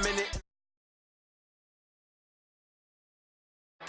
minute.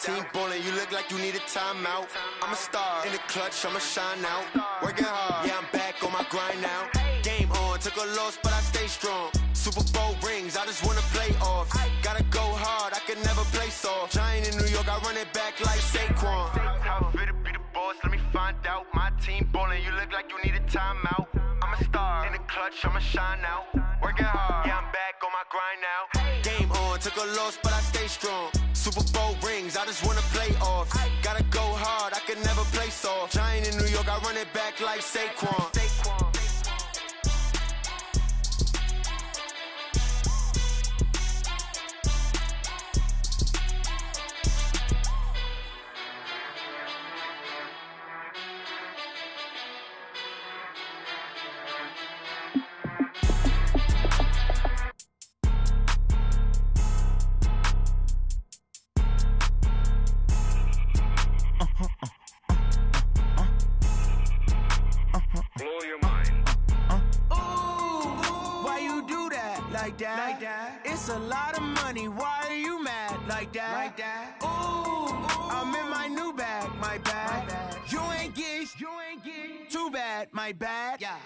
Team bowling, you look like you need a timeout. I'm a star in the clutch, I'ma shine out. Working hard, yeah, I'm back on my grind now. Game on, took a loss, but I stay strong. Super Bowl rings, I just wanna play off. Gotta go hard, I can never play soft. Giant in New York, I run it back like Saquon. How fit to be the boss, let me find out. My team bowling, you look like you need a timeout. I'm a star in the clutch, I'ma shine out. Working hard, yeah, I'm back on my grind now. Game on, took a loss, but I stay strong. Super Bowl rings, I just wanna play off. Gotta go hard, I can never play soft. Giant in New York, I run it back like Saquon. Like that. It's a lot of money. Why are you mad like that? Like that. Ooh, I'm in my new bag. My bad. You ain't get too bad. My bad. Yeah.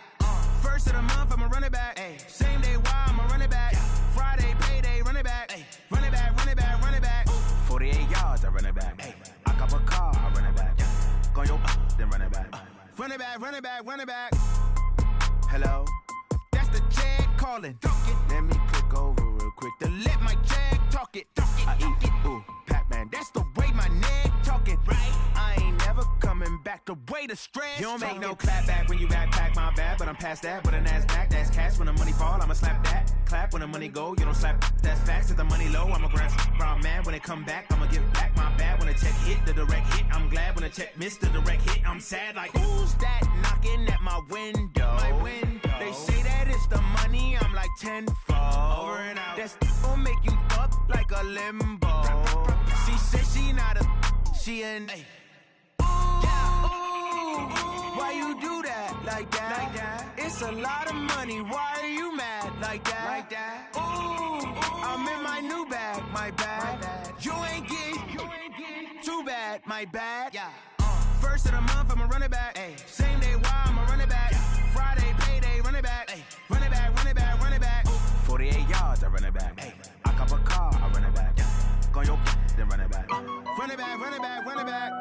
First of the month, I'ma run it back. Ay. Same day, why I'ma run it back. Yeah. Friday, payday, run it back. Ay. Run it back, run it back, run it back. 48 yards, I run it back. Ay. I cop a car, I run it back. Yeah. Go yo, then run it back. Run it back, run it back, run it back. Hello? That's the Jag calling. Let me click over real quick to let my Jag talk it. I eat it, ooh, Pac-Man. That's the way my neck talking. Right? I ain't never coming back the way the stress. You don't make no clap back when you backpack, my bad. But I'm past that with a NASDAQ. That's cash when the money fall. I'ma slap that. Clap when the money go. You don't slap. That's facts. If the money low, I'ma grab brown man. When it come back, I'ma give back my bad. When the check hit, the direct hit. I'm glad when the check missed the direct hit. I'm sad like who's that knocking at my window? My window. They say that it's the money. I'm like tenfold. Over and out. That's gon' make you up like a limbo. She said she not a. She an. Ay. Why you do that like that? Like that? It's a lot of money. Why are you mad like that? Like that? Ooh, I'm in my new bag. My bad. You ain't get too bad. My bad. Yeah. First of the month, I'ma run it back. Ay. Same day, why I'ma run it back. Yeah. Friday, payday, run it back. Ay. Run it back, run it back, run it back. 48 yards, I run it back. Ay. I cop a car, I run it back. Yeah. Go yo, then run it back. Run it back, run it back, run it back.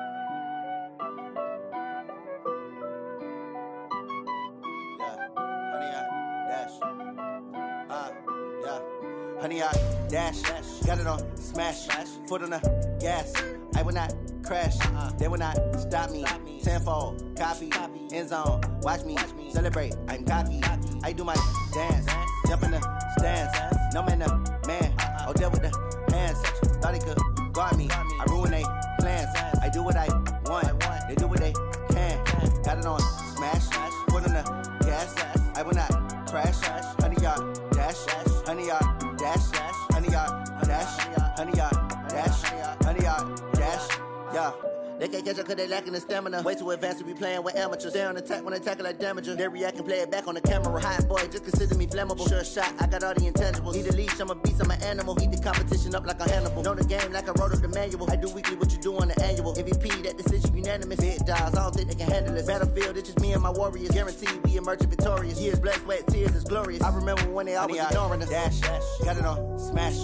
Honey, I dash, got it on smash, foot on the gas. I will not crash, they will not stop me. Tenfold, copy, end zone, watch me celebrate. I'm cocky, I do my dance, jump in the stands. No man, man, oh deal with the hands. Thought he could guard me, I ruin they plans. I do what I want, they do what they can. Got it on smash, foot on the gas. I will not crash, honey, y'all dash, honey, y'all dash, honey, y'all dash, honey, y'all dash, honey, y'all dash, yeah. They can't catch up cause they lacking the stamina. Way too advanced to be playing with amateurs. Stay on attack when they tackle like damager. They react and play it back on the camera. Hot boy, just consider me flammable. Sure shot, I got all the intangibles. Need a leash, I'm a beast, I'm an animal. Eat the competition up like a Hannibal. Know the game like I wrote up the manual. I do weekly what you do on the annual. MVP, that decision unanimous. Big dials, I don't think they can handle this. Battlefield, it's just me and my warriors. Guaranteed we emerging victorious. Years, blood, sweat, tears, is glorious. I remember when they always ignoring us. Dash, got it on smash,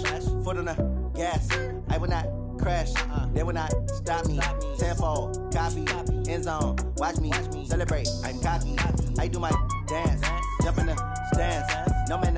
foot on the gas. I will not crash, they will not stop me. Tenfold, copy, end zone, watch me celebrate. I'm cocky, I do my dance, jump in the stands. No man,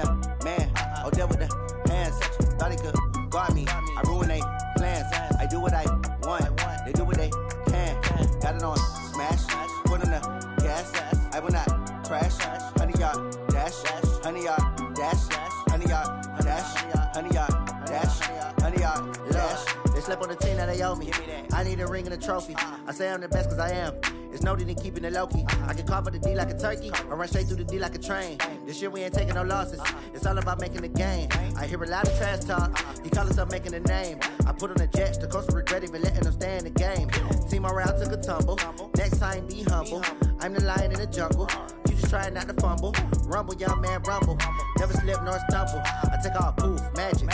oh deal with the hands. Thought he could guard me, I ruin they plans. I do what I want, they do what they can. Got it on smash, foot on the gas. I will not crash, honey, y'all dash, honey, y'all dash, honey, y'all dash, honey, y'all dash, honey, y'all dash. They slept on the team that they owe me. I need a ring and a trophy. I say I'm the best cause I am. It's no need in keeping it low-key. I can carve up the D like a turkey or run straight through the D like a train. This year we ain't taking no losses. It's all about making a game. I hear a lot of trash talk. He call himself making a name. I put on the Jets. The coach will regret even letting them stay in the game. Team morale took a tumble. Next time be humble. I'm the lion in the jungle. You just trying not to fumble. Rumble, young man, rumble. Never slip nor stumble. I take off, poof, magic.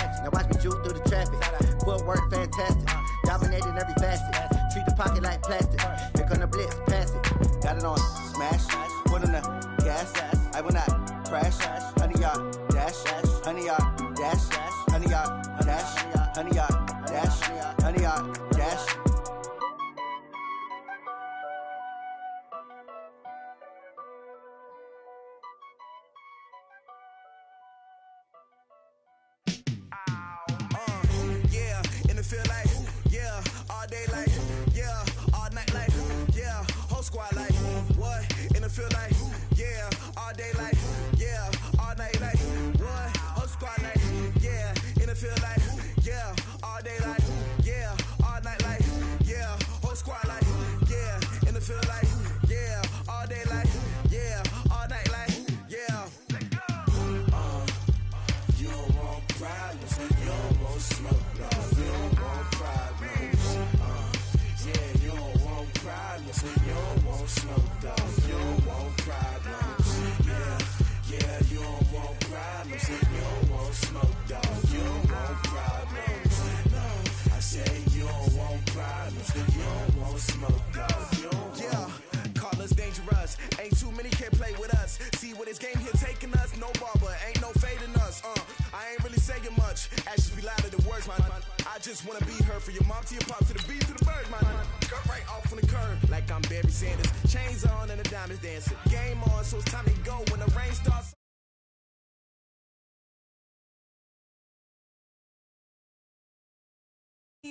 fantastic. Dominating every facet. Treat the pocket like plastic. Here come the blitz, pass it. Got it on smash. Foot on the gas. I will not crash. 100-yard dash. 100-yard dash. 100-yard dash. 100-yard dash. 100-yard dash. Feel like, yeah, all day like, yeah, all night like, yeah, whole squad like, what? And it feel like, yeah, all day like, yeah, all night like, what? Whole squad like, yeah, and it feel like, yeah, all day like, yeah, all night like, yeah, whole squad like, yeah, and it feel like, yeah, all day like, yeah, all night like, yeah. You don't want problems, you don't want smoke. You don't want smoke, dog. You don't want problems. Yeah, you don't want problems. You don't want smoke, dog. You don't want problems. No, I say you don't want problems. You don't want smoke, dog. You don't call us dangerous. Ain't too many can play with us. See what this game here taking us? No barber, ain't no fading us. I ain't really saying much. Actions be louder than words, man. I just wanna be heard from your mom to your pop to the beat to the birds, man. Cut right off on the curb, like I'm Barry Sanders. Chains on and the diamonds dancing. Game on, so it's time to go when the rain starts.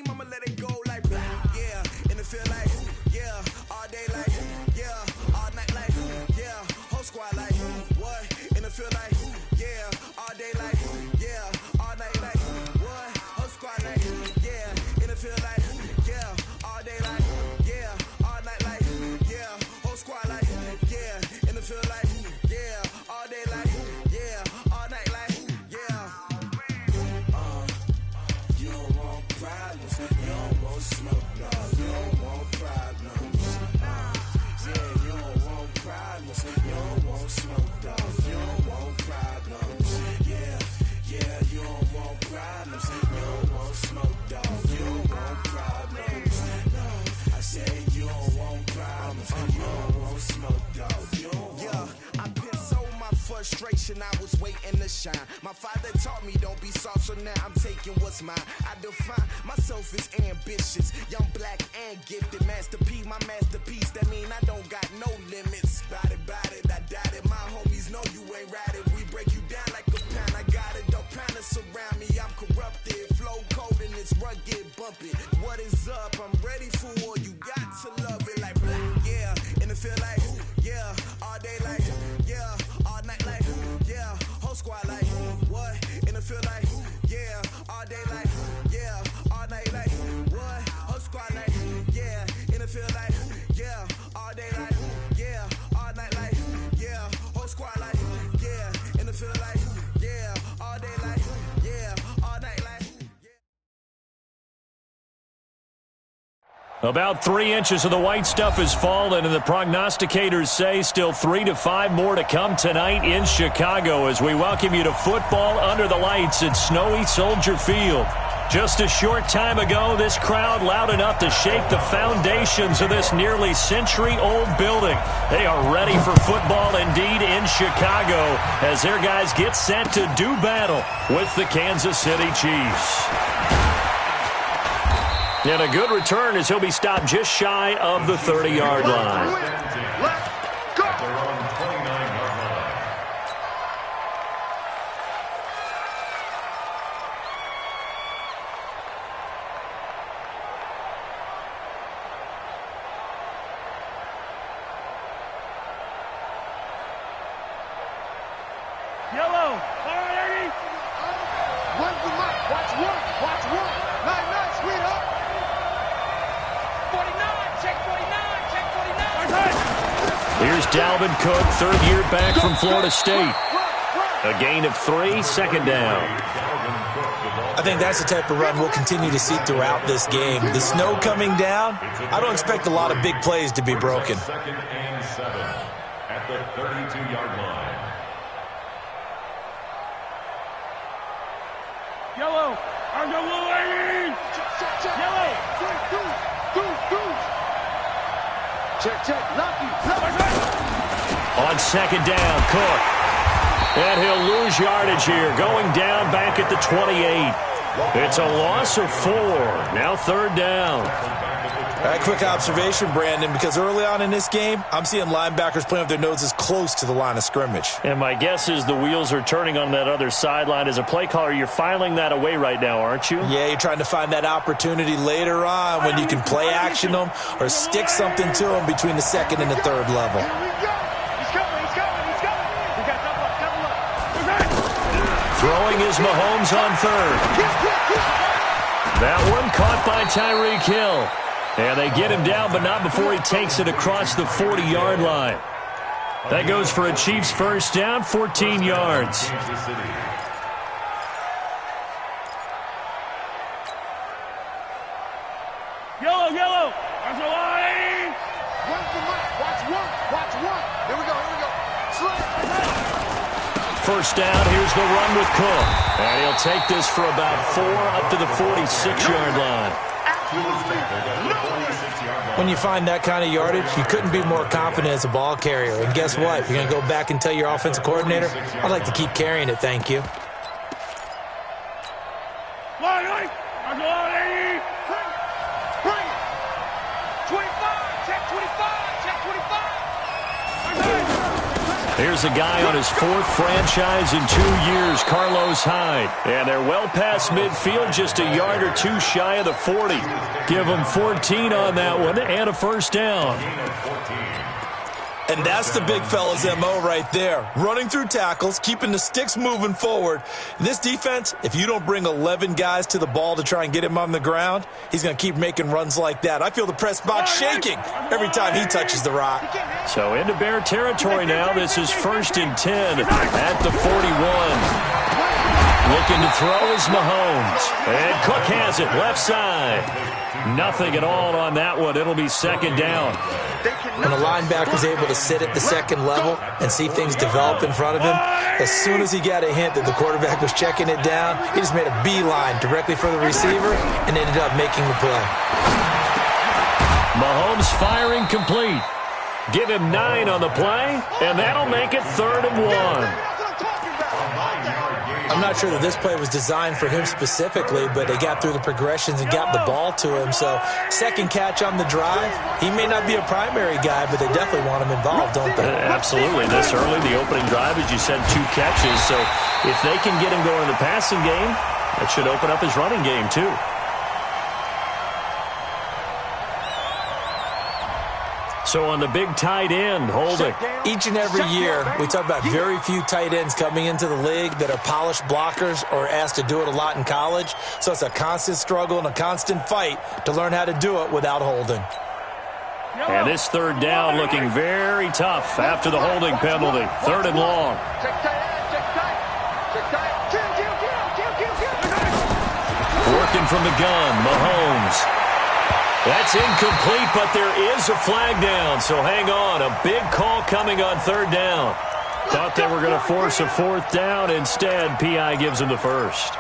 I'ma let it go like, yeah, and it feel like, yeah, all day like, yeah, all night like, yeah, whole squad like, what? And it feel like, yeah, all day like, yeah, all night like, what? Whole squad like, yeah, and it feel like, yeah, all day like, yeah, all night like, yeah, whole squad like, yeah, and it feel like, yeah, all day like, yeah, all night like, yeah. You don't want problems, you don't want smoke, no, you don't want problems. Yeah, you don't want problems, you don't want smoke, dog, you don't want problems. Yeah, you don't want problems, you don't want smoke, dog, you don't want problems. No, I say you don't want problems, you don't want smoke, dog, you don't want. I've been so my frustration, I was waiting to shine. My father taught me don't be soft, so now I'm taking what's mine. I define myself as ambitious, young, black, and gifted. Master P, my masterpiece, that mean I don't got no limits. Bout it, I doubt it. My homies know you ain't ratted. We break you down like a pound. I got it, don't pound us around me. I'm corrupted, flow cold and it's rugged, bumpy. What is up? I'm ready for war. You got to love it like black, yeah. And it feel like, yeah, all day like, yeah, all night like, yeah, whole squad like, what? And it feel like, yeah, all day like, yeah, all night like, what? Whole squad like, yeah, and it feel like, yeah, all day like, yeah, all night like, yeah, whole squad like, yeah, and it feel like, yeah, all day like, yeah, all night like, yeah. About 3 inches of the white stuff has fallen, and the prognosticators say still 3 to 5 more to come tonight in Chicago as we welcome you to football under the lights at snowy Soldier Field. Just a short time ago, this crowd loud enough to shake the foundations of this nearly century-old building. They are ready for football indeed in Chicago as their guys get set to do battle with the Kansas City Chiefs. And a good return as he'll be stopped just shy of the 30-yard line. Let's go! Yellow. All right, Eddie. One for Mike. Watch one. Watch one. Nice, sweetheart. 49. Check 49. Check 49. Here's Dalvin Cook, third-year back from Florida State. A gain of 3, second down. I think that's the type of run we'll continue to see throughout this game. The snow coming down, I don't expect a lot of big plays to be broken. Second and 7 at the 32-yard line. Yellow, on the blue lane. Yellow. Check. Lucky. On second down, Cook. And he'll lose yardage here, going down back at the 28. It's a loss of 4. Now third down. All right, quick observation, Brandon, because early on in this game, I'm seeing linebackers playing with their noses close to the line of scrimmage. And my guess is the wheels are turning on that other sideline. As a play caller, you're filing that away right now, aren't you? Yeah, you're trying to find that opportunity later on when you can play action them or stick something to them between the second and the third level. Throwing is Mahomes on third. That one caught by Tyreek Hill. And they get him down, but not before he takes it across the 40-yard line. That goes for a Chiefs first down, 14 yards. Yellow. There's a line. Run for Mike. Watch one. Here we go. First down, here's the run with Cook. And he'll take this for about 4 up to the 46-yard line. When you find that kind of yardage, you couldn't be more confident as a ball carrier. And guess what? You're going to go back and tell your offensive coordinator, I'd like to keep carrying it, thank you. Line. 25. Check 25. Here's a guy on his 4th franchise in 2 years, Carlos Hyde. And they're well past midfield, just a yard or 2 shy of the 40. Give them 14 on that one and a first down. And that's the big fella's MO right there. Running through tackles, keeping the sticks moving forward. This defense, if you don't bring 11 guys to the ball to try and get him on the ground, he's going to keep making runs like that. I feel the press box shaking every time he touches the rock. So into Bear territory now. This is 1st and 10 at the 41. Looking to throw is Mahomes. And Cook has it, left side. Nothing at all on that one. It'll be second down. When a linebacker's able to sit at the second level and see things develop in front of him, as soon as he got a hint that the quarterback was checking it down, he just made a beeline directly for the receiver and ended up making the play. Mahomes firing complete. Give him 9 on the play, and that'll make it 3rd and 1. I'm not sure that this play was designed for him specifically, but they got through the progressions and got the ball to him. So second catch on the drive. He may not be a primary guy, but they definitely want him involved, don't they? Absolutely. This early, the opening drive, as you said, 2 catches. So if they can get him going in the passing game, that should open up his running game too. So on the big tight end, Holding. Each and every year, we talk about very few tight ends coming into the league that are polished blockers or asked to do it a lot in college. So it's a constant struggle and a constant fight to learn how to do it without Holding. And this third down looking very tough after the holding penalty. 3rd and long. Working from the gun, Mahomes. That's incomplete, but there is a flag down, so hang on. A big call coming on 3rd down. Thought they were going to force a 4th down. Instead, P.I. gives them the first.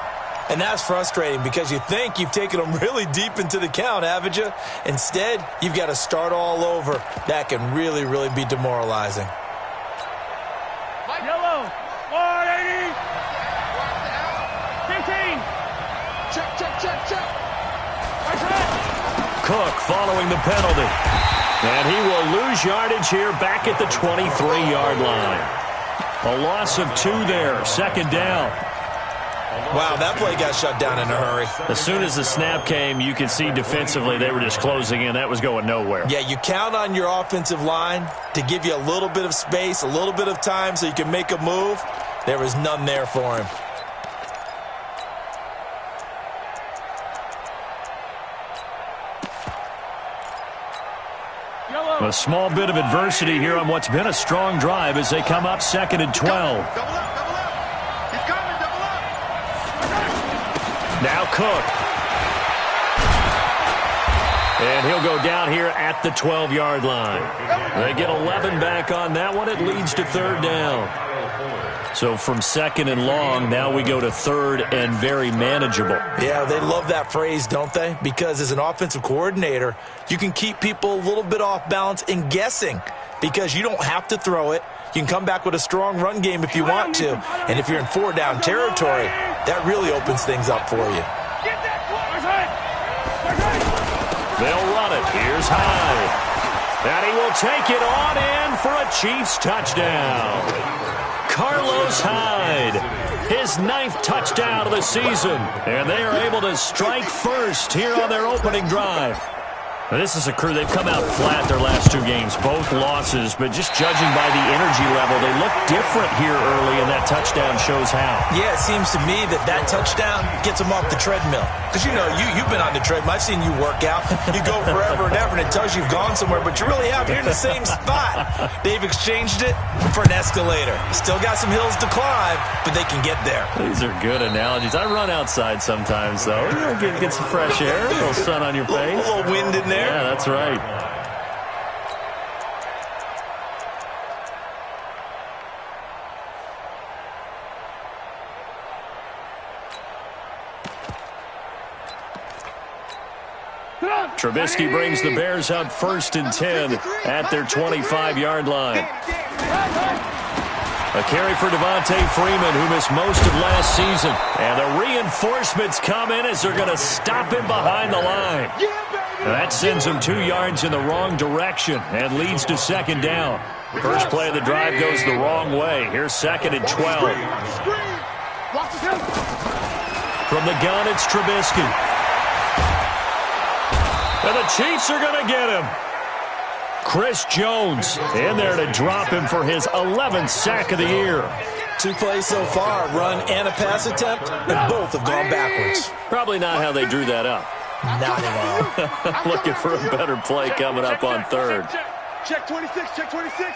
And that's frustrating because you think you've taken them really deep into the count, haven't you? Instead, you've got to start all over. That can really, really be demoralizing. Yellow. 180. 15. Check. Cook following the penalty. And he will lose yardage here back at the 23-yard line. A loss of 2 there, 2nd down. Wow, that play got shut down in a hurry. As soon as the snap came, you could see defensively they were just closing in. That was going nowhere. Yeah, you count on your offensive line to give you a little bit of space, a little bit of time so you can make a move. There was none there for him. A small bit of adversity here on what's been a strong drive as they come up 2nd and 12. Double up. He's coming, double up. Now Cook. And he'll go down here at the 12-yard line. They get 11 back on that one. It leads to third down. So from second and long, now we go to third and very manageable. Yeah, they love that phrase, don't they? Because as an offensive coordinator, you can keep people a little bit off balance and guessing because you don't have to throw it. You can come back with a strong run game if you want to. And if you're in four-down territory, that really opens things up for you. They'll run it. Here's Hyde. And he will take it on in for a Chiefs touchdown. Carlos Hyde, his 9th touchdown of the season. And they are able to strike first here on their opening drive. Now, this is a crew, they've come out flat their last 2 games, both losses, but just judging by the energy level, they look different here early, and that touchdown shows how. Yeah, it seems to me that touchdown gets them off the treadmill. Because, you know, you've been on the treadmill. I've seen you work out. You go forever and ever, and it tells you you've gone somewhere, but you really have. You're in the same spot. They've exchanged it for an escalator. Still got some hills to climb, but they can get there. These are good analogies. I run outside sometimes, though. You know, get some fresh air, a little sun on your face. A little wind in there. Yeah, that's right. Trubisky brings the Bears up 1st and 10 at their 25-yard line. A carry for Devontae Freeman, who missed most of last season. And the reinforcements come in as they're going to stop him behind the line. That sends him 2 yards in the wrong direction and leads to second down. First play of the drive goes the wrong way. Here's 2nd and 12. From the gun, it's Trubisky. And the Chiefs are going to get him. Chris Jones in there to drop him for his 11th sack of the year. 2 plays so far, run and a pass attempt, and both have gone backwards. Probably not how they drew that up. Not at all. Looking for a better play coming up on third. Check 26, check 26.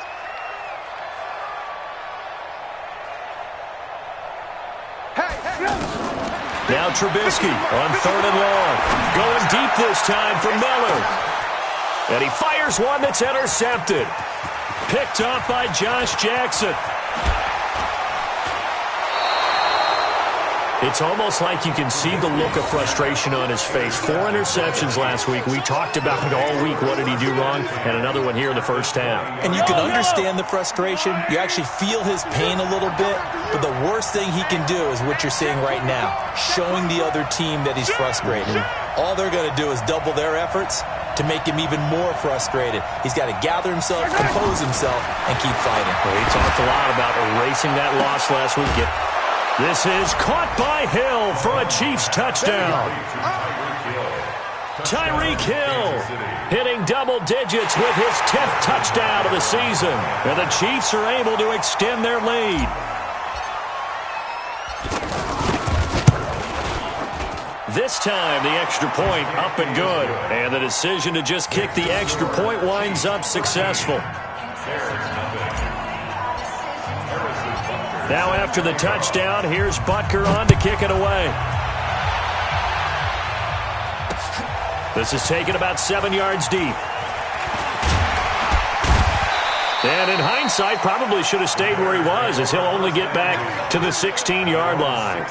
Now Trubisky on 3rd and long. Going deep this time for Miller. And he fires one that's intercepted. Picked up by Josh Jackson. It's almost like you can see the look of frustration on his face. 4 interceptions last week. We talked about it all week. What did he do wrong? And another one here in the first half. And you can understand the frustration. You actually feel his pain a little bit. But the worst thing he can do is what you're seeing right now, showing the other team that he's frustrated. All they're going to do is double their efforts to make him even more frustrated. He's got to gather himself, compose himself, and keep fighting. Well, he talked a lot about erasing that loss last week. This is caught by Hill for a Chiefs touchdown. Tyreek Hill hitting double digits with his 10th touchdown of the season. And the Chiefs are able to extend their lead. This time, the extra point up and good. And the decision to just kick the extra point winds up successful. Now after the touchdown, here's Butker on to kick it away. This is taken about 7 yards deep. And in hindsight, probably should have stayed where he was, as he'll only get back to the 16-yard line.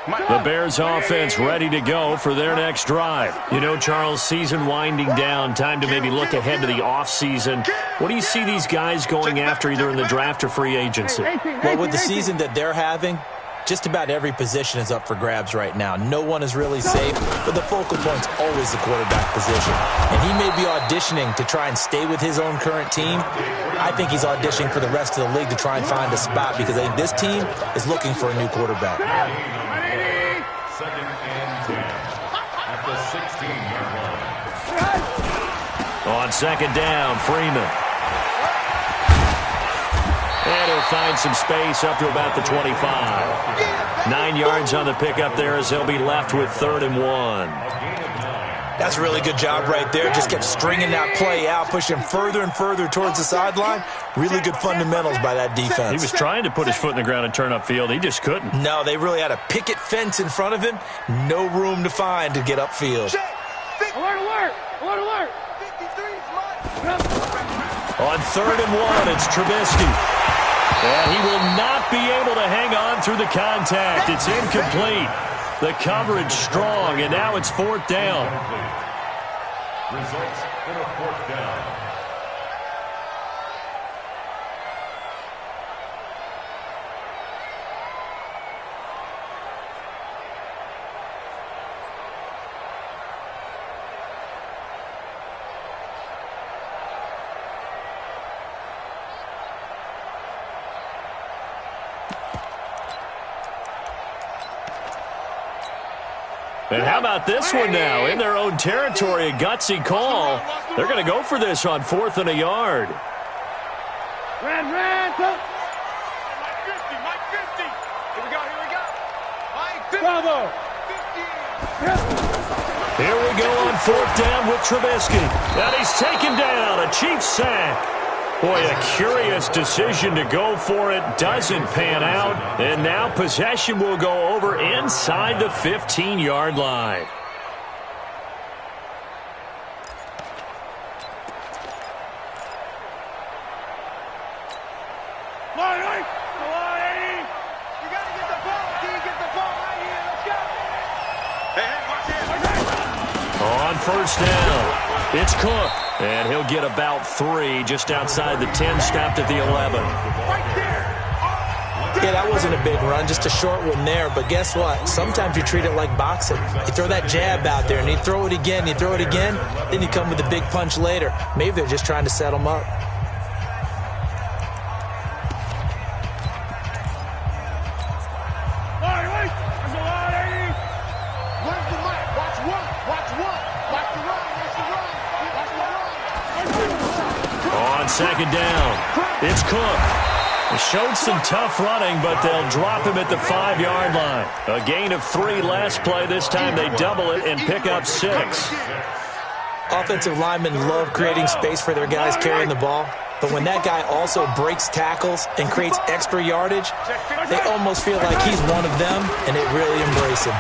The Bears offense ready to go for their next drive. You know, Charles, season winding down, time to maybe look ahead to the offseason. What do you see these guys going after either in the draft or free agency? Well, with the season that they're having, just about every position is up for grabs right now. No one is really safe, but the focal point's always the quarterback position. And he may be auditioning to try and stay with his own current team. I think he's auditioning for the rest of the league to try and find a spot because I think this team is looking for a new quarterback. On second down, Freeman. And he'll find some space up to about the 25. 9 yards on the pickup there as he'll be left with 3rd and 1. That's a really good job right there. Just kept stringing that play out, pushing further and further towards the sideline. Really good fundamentals by that defense. He was trying to put his foot in the ground and turn upfield. He just couldn't. No, they really had a picket fence in front of him. No room to find to get upfield. Alert! On 3rd and 1, it's Trubisky. And he will not be able to hang on through the contact. It's incomplete. The coverage strong, and now it's 4th down. Results in a 4th down. And how about this one now? In their own territory, a gutsy call. They're going to go for this on 4th and a yard. Ran. Mike 50. Here we go. Mike 50. Bravo. 50. Here we go on 4th down with Trubisky. And he's taken down. A Chiefs sack. Boy, a curious decision to go for it. Doesn't pan out. And now possession will go over inside the 15-yard line. On 1st down, it's Cook. And he'll get about 3 just outside the 10, stopped at the 11. Yeah, that wasn't a big run, just a short one there. But guess what? Sometimes you treat it like boxing. You throw that jab out there, and you throw it again, then you come with a big punch later. Maybe they're just trying to set him up. On 2nd down, it's Cook. He showed some tough running, but they'll drop him at the 5-yard line. A gain of 3 last play. This time they double it and pick up 6. Offensive linemen love creating space for their guys carrying the ball. But when that guy also breaks tackles and creates extra yardage, they almost feel like he's one of them, and they really embrace him.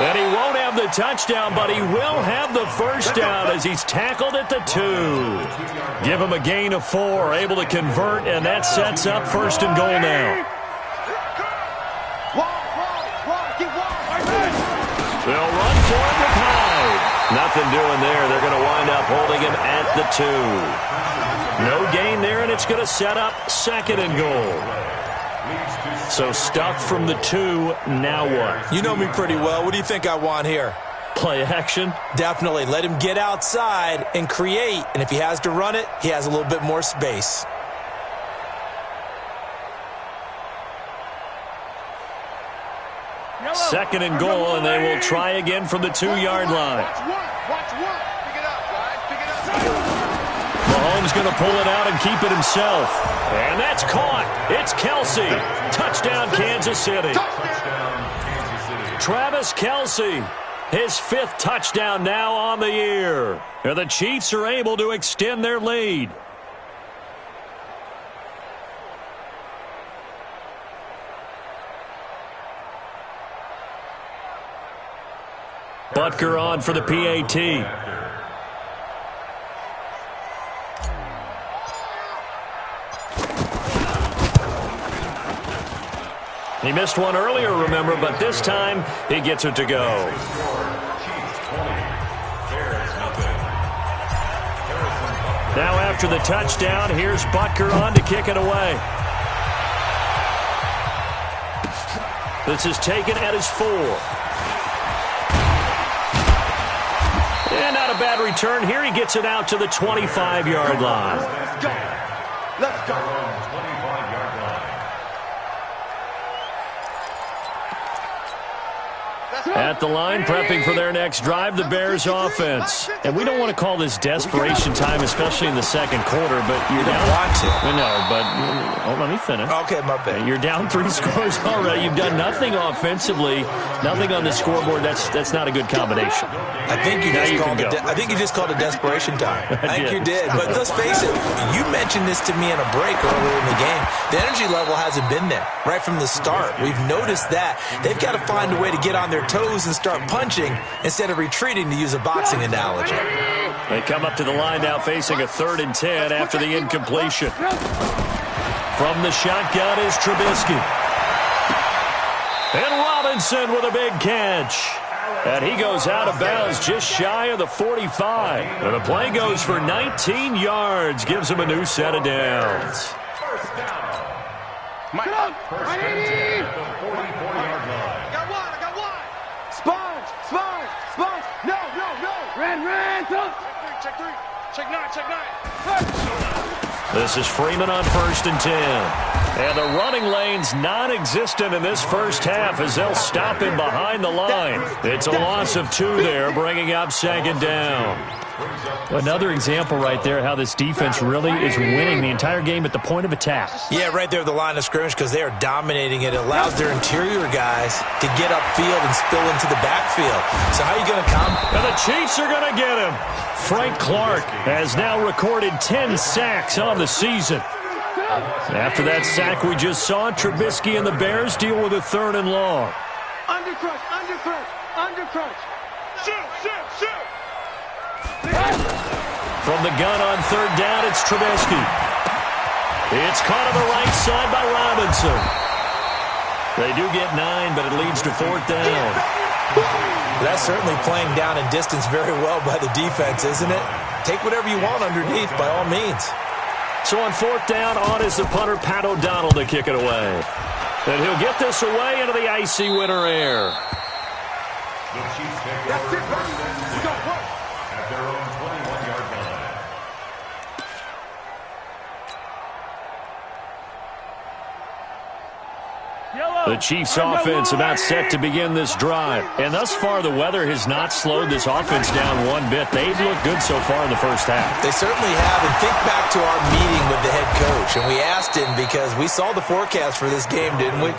And he won't have the touchdown, but he will have the 1st down as he's tackled at the 2. Give him a gain of 4, able to convert, and that sets up 1st and goal now. They'll run for it with Hyde. Nothing doing there. They're going to wind up holding him at the 2. No gain there, and it's going to set up 2nd and goal. So stuffed from the 2, now what? You know me pretty well. What do you think I want here? Play action? Definitely. Let him get outside and create. And if he has to run it, he has a little bit more space. Second and goal, and they will try again from the 2-yard line. Watch one. Pick it up, guys. Pick it up. Mahomes going to pull it out and keep it himself. And that's caught. It's Kelsey. Touchdown, Kansas City. Travis Kelsey, his 5th touchdown now on the year. And the Chiefs are able to extend their lead. Butker on for the PAT. He missed one earlier, remember, but this time he gets it to go. Now after the touchdown, here's Butker on to kick it away. This is taken at his 4. And not a bad return. Here he gets it out to the 25-yard line. Let's go. Let's go. 25-yard line. At the line, prepping for their next drive, the Bears offense. And we don't want to call this desperation time, especially in the second quarter, but you're down. Want to. No, but let me finish. Okay, my bad. You're down 3 scores already. You've done nothing offensively, nothing on the scoreboard. That's not a good combination. I think you just called it desperation time. I think you did. But let's face it, you mentioned this to me in a break earlier in the game. The energy level hasn't been there right from the start. We've noticed that. They've got to find a way to get on their toes and start punching instead of retreating, to use a boxing analogy. They come up to the line now facing a 3rd and 10 after the incompletion. From the shotgun is Trubisky. And Robinson with a big catch. And he goes out of bounds just shy of the 45. And the play goes for 19 yards. Gives him a new set of downs. First down. Get up! First and 10 at the 44-yard line. I got one! Sponge! No! Ran! Check three! Check nine! This is Freeman on 1st and 10. And the running lane's non-existent in this first half as they'll stop him behind the line. It's a loss of 2 there, bringing up 2nd down. Another example right there how this defense really is winning the entire game at the point of attack. Yeah, right there at the line of scrimmage because they are dominating it. It allows their interior guys to get upfield and spill into the backfield. So how are you going to come? And the Chiefs are going to get him. Frank Clark has now recorded 10 sacks on the season. After that sack we just saw, Trubisky and the Bears deal with a 3rd and long. Undercrush! Shoot! From the gun on 3rd down, it's Trubisky. It's caught on the right side by Robinson. They do get 9, but it leads to 4th down. That's certainly playing down in distance very well by the defense, isn't it? Take whatever you want underneath, by all means. So on 4th down, on is the punter, Pat O'Donnell, to kick it away. And he'll get this away into the icy winter air. The Chiefs take over first and 10 at their own 21-yard line. The Chiefs offense about set to begin this drive. And thus far, the weather has not slowed this offense down one bit. They've looked good so far in the first half. They certainly have. And think back to our meeting with the head coach. And we asked him because we saw the forecast for this game, didn't we?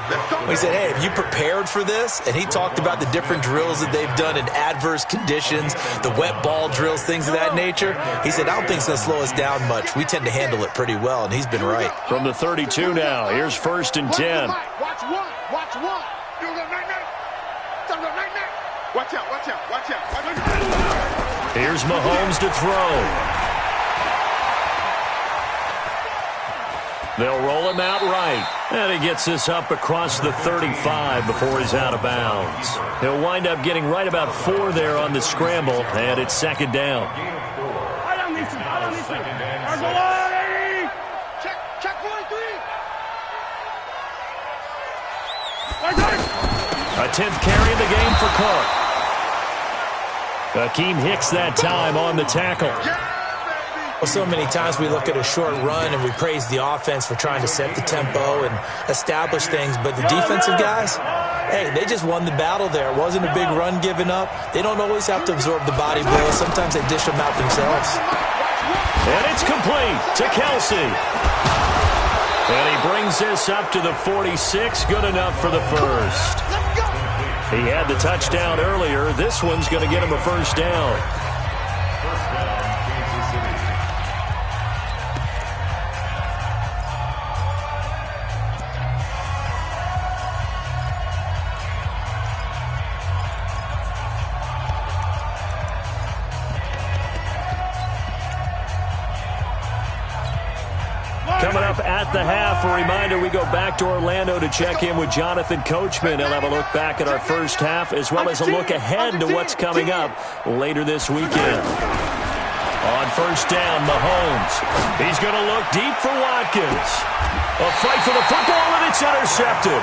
We said, hey, have you prepared for this? And he talked about the different drills that they've done in adverse conditions, the wet ball drills, things of that nature. He said, I don't think it's going to slow us down much. We tend to handle it pretty well, and he's been right. From the 32 now, here's 1st and 10. Watch one! Watch out! Here's Mahomes to throw. They'll roll him out right. And he gets this up across the 35 before he's out of bounds. He'll wind up getting right about 4 there on the scramble, and it's 2nd down. I don't need to. Check 43. A 10th carry in the game for Clark. Akeem Hicks that time on the tackle. Well, so many times we look at a short run and we praise the offense for trying to set the tempo and establish things, but the defensive guys, hey, they just won the battle there. It wasn't a big run given up. They don't always have to absorb the body blows. Sometimes they dish them out themselves. And it's complete to Kelsey. And he brings this up to the 46. Good enough for the first. He had the touchdown earlier. This one's going to get him a 1st down. First down, Kansas City. Coming up at the half, a reminder, we go back to Orlando to check in with Jonathan Coachman. He'll have a look back at our first half as well as a look ahead to what's coming up later this weekend. On 1st down, Mahomes. He's going to look deep for Watkins. A fight for the football, and it's intercepted.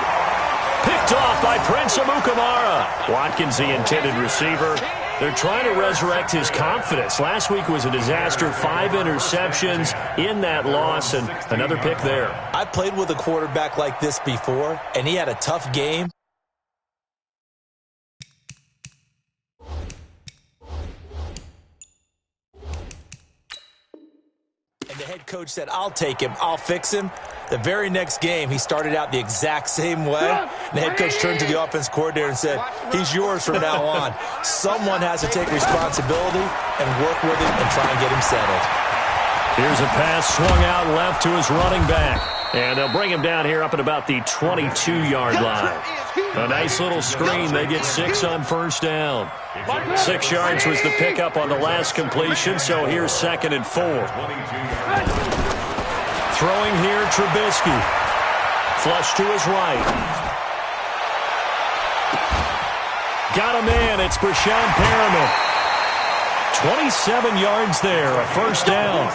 Picked off by Prince Amukamara. Watkins, the intended receiver. They're trying to resurrect his confidence. Last week was a disaster. 5 interceptions in that loss, and another pick there. I played with a quarterback like this before, and he had a tough game. and the head coach said, I'll take him, I'll fix him. The very next game, he started out the exact same way. And the head coach turned to the offense coordinator and said, he's yours from now on. Someone has to take responsibility and work with him and try and get him settled. Here's a pass swung out left to his running back. And they'll bring him down here up at about the 22-yard line. A nice little screen. They get 6 on first down. 6 yards was the pickup on the last completion, so here's 2nd and 4. Throwing here, Trubisky. Flush to his right. Got a man. It's Brashon Perriman. 27 yards there, a first down.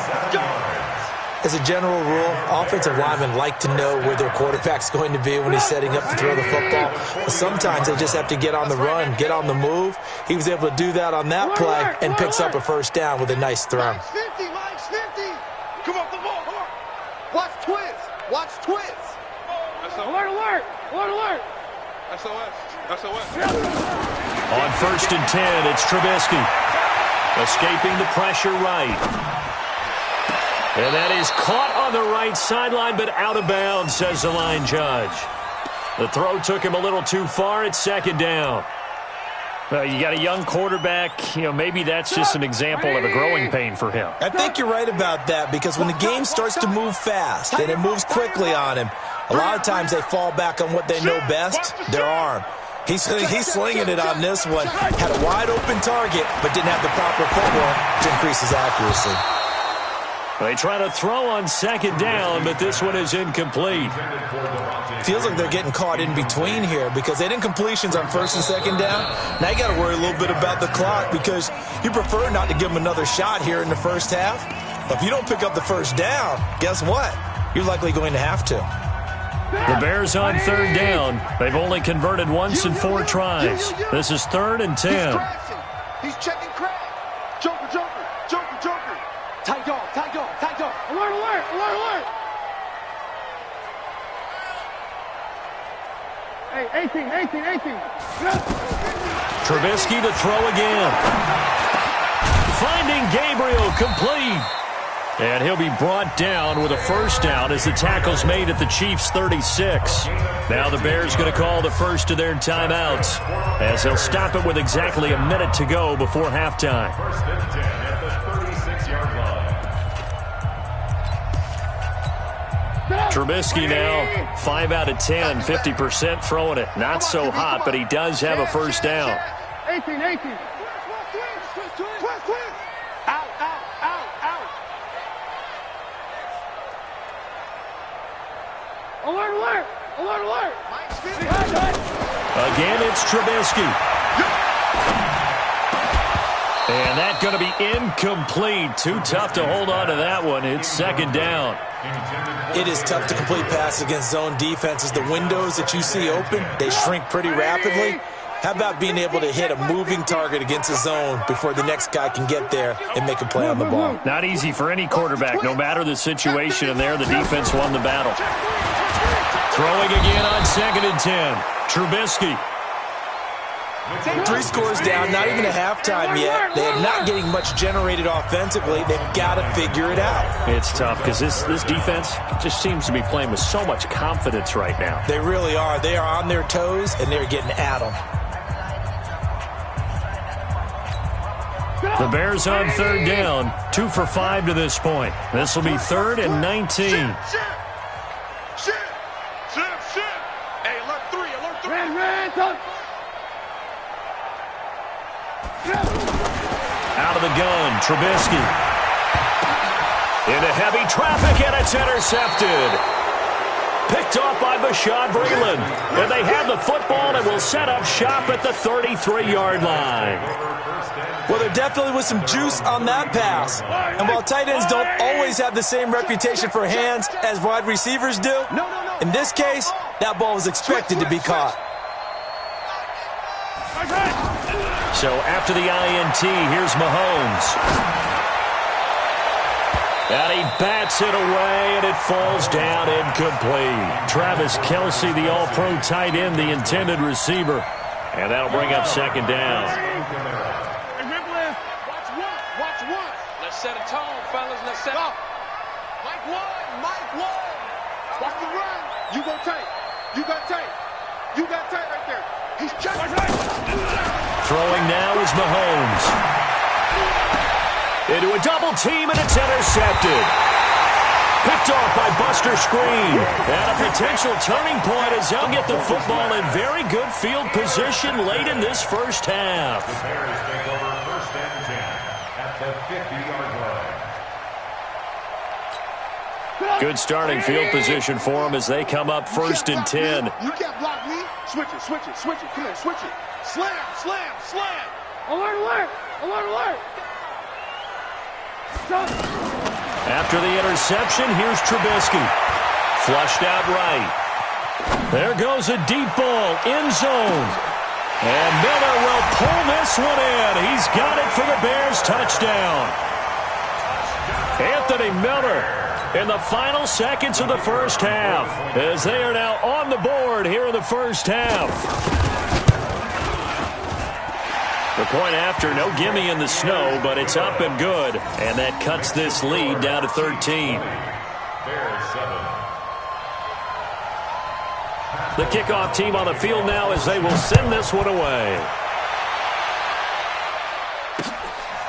As a general rule, offensive linemen like to know where their quarterback's going to be when he's setting up to throw the football. But sometimes they just have to get on the run, get on the move. He was able to do that on that play and picks up a first down with a nice throw. Mike's 50, Mike's 50. Come off the ball, come on. Watch twist, watch twist. Alert, alert, alert, alert. SOS, SOS. On 1st and 10, it's Trubisky. Escaping the pressure right. And that is caught on the right sideline, but out of bounds, says the line judge. The throw took him a little too far. It's 2nd down. You got a young quarterback. Maybe that's just an example of a growing pain for him. I think you're right about that, because when the game starts to move fast and it moves quickly on him, a lot of times they fall back on what they know best, their arm. He's slinging it on this one. Had a wide-open target, but didn't have the proper footwork to increase his accuracy. They try to throw on 2nd down, but this one is incomplete. Feels like they're getting caught in between here because they didn't completions on 1st and 2nd down. Now you got to worry a little bit about the clock because you prefer not to give them another shot here in the first half. But if you don't pick up the first down, guess what? You're likely going to have to. The Bears on 3rd down. They've only converted once in 4 tries. This is 3rd and 10. He's checking crack. Joker, Joker, Joker, Joker. Tight dog, tight dog, tight dog. Alert, alert, alert, alert. Hey, 18. Trubisky to throw again. Finding Gabriel, complete. And he'll be brought down with a first down as the tackle's made at the Chiefs' 36. Now the Bears going to call the first of their timeouts as they'll stop it with exactly a minute to go before halftime. 1st and 10 at the 36-yard line. Trubisky now 5 out of 10, 50% throwing it. Not so hot, but he does have a first down. 18. Alert. Again, it's Trubisky. And that's going to be incomplete. Too tough to hold on to that one. It's 2nd down. It is tough to complete passes against zone defenses. The windows that you see open, they shrink pretty rapidly. How about being able to hit a moving target against a zone before the next guy can get there and make a play on the ball? Not easy for any quarterback, no matter the situation, and there the defense won the battle. Throwing again on 2nd and 10. Trubisky. 3 scores down, not even a halftime yet. They are not getting much generated offensively. They've got to figure it out. It's tough because this defense just seems to be playing with so much confidence right now. They really are. They are on their toes, and they're getting at them. The Bears on 3rd down, 2 for 5 to this point. This will be 3rd and 19. Shit. Hey, alert 3. Red. Out of the gun, Trubisky. Into heavy traffic, and it's intercepted. Picked off by Bashaud Breeland. And they have the football and will set up shop at the 33-yard line. Well, there definitely was some juice on that pass. And while tight ends don't always have the same reputation for hands as wide receivers do, in this case, that ball was expected to be caught. So after the INT, here's Mahomes. And he bats it away, and it falls down incomplete. Travis Kelce, the all-pro tight end, the intended receiver. And that'll bring up 2nd down. Watch one. Let's set a tone, fellas. Let's set up. Mike one. Watch the run. You go tight. You got tight. You got tight right there. He's just Throwing now is Mahomes. Into a double team, and it's intercepted. Picked off by Buster Screen. And a potential turning point as they'll get the football in very good field position late in this first half. The Bears take over 1st and 10 at the 50-yard line. Good starting field position for them as they come up 1st and 10. You can't block me. Switch it. Come here, switch it. Slam. Alert. After the interception, here's Trubisky. Flushed out right. There goes a deep ball, end zone. And Miller will pull this one in. He's got it for the Bears touchdown. Anthony Miller in the final seconds of the first half as they are now on the board here in the first half. The point after, no gimme in the snow, but it's up and good. And that cuts this lead down to 13. The kickoff team on the field now as they will send this one away.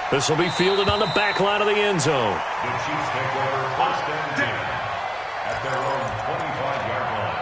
This will be fielded on the back line of the end zone. The Chiefs take over 1st and 10 at their own 25-yard line.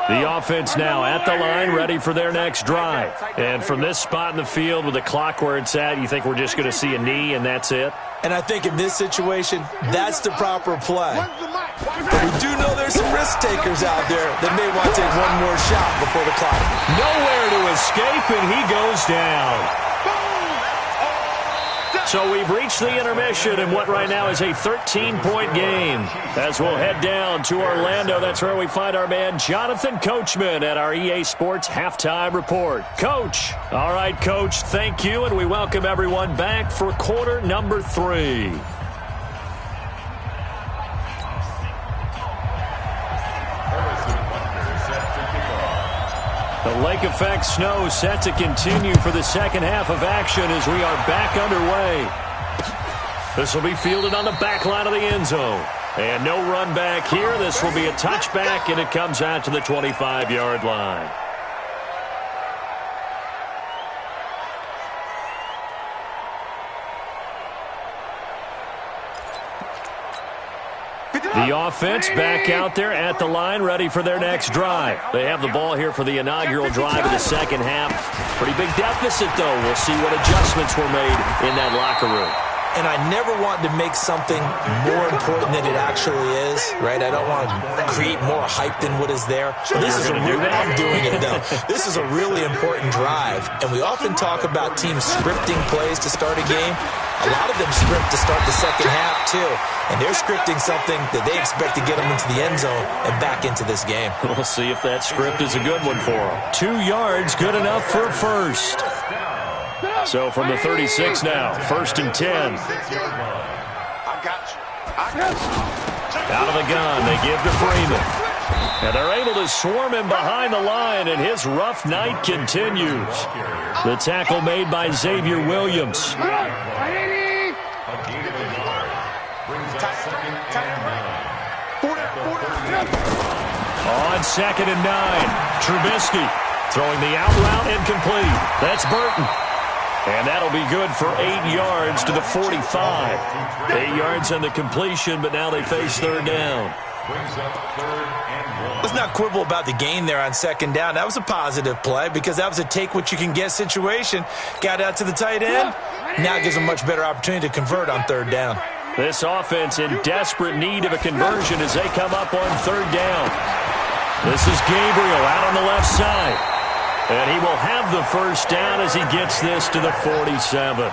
The offense now at the line, ready for their next drive. And from this spot in the field with the clock where it's at, you think we're just going to see a knee and that's it? And I think in this situation, that's the proper play. But we do know there's some risk takers out there that may want to take one more shot before the clock. Nowhere to escape, and he goes down. So we've reached the intermission in what right now is a 13-point game. As we'll head down to Orlando, that's where we find our man Jonathan Coachman at our EA Sports Halftime Report. Coach. All right, Coach, thank you, and we welcome everyone back for quarter number 3. The lake effect snow set to continue for the second half of action as we are back underway. This will be fielded on the back line of the end zone. And no run back here. This will be a touchback, and it comes out to the 25-yard line. The offense back out there at the line, ready for their next drive. They have the ball here for the inaugural drive of the second half. Pretty big deficit, though. We'll see what adjustments were made in that locker room. And I never want to make something more important than it actually is, right? I don't want to create more hype than what is there. This is I'm doing it, though. This is a really important drive. And we often talk about teams scripting plays to start a game. A lot of them script to start the second half, too. And they're scripting something that they expect to get them into the end zone and back into this game. We'll see if that script is a good one for them. 2 yards, good enough for a first. So from the 36 now, 1st and 10. I got you. Out of the gun, they give to Freeman. And they're able to swarm him behind the line, and his rough night continues. The tackle made by Xavier Williams. On 2nd and 9, Trubisky throwing the out route incomplete. That's Burton. And that'll be good for 8 yards to the 45. 8 yards on the completion, but now they face 3rd down. Let's not quibble about the gain there on 2nd down. That was a positive play because that was a take-what-you-can-get situation. Got out to the tight end. Now it gives them a much better opportunity to convert on 3rd down. This offense in desperate need of a conversion as they come up on 3rd down. This is Gabriel out on the left side. And he will have the first down as he gets this to the 47.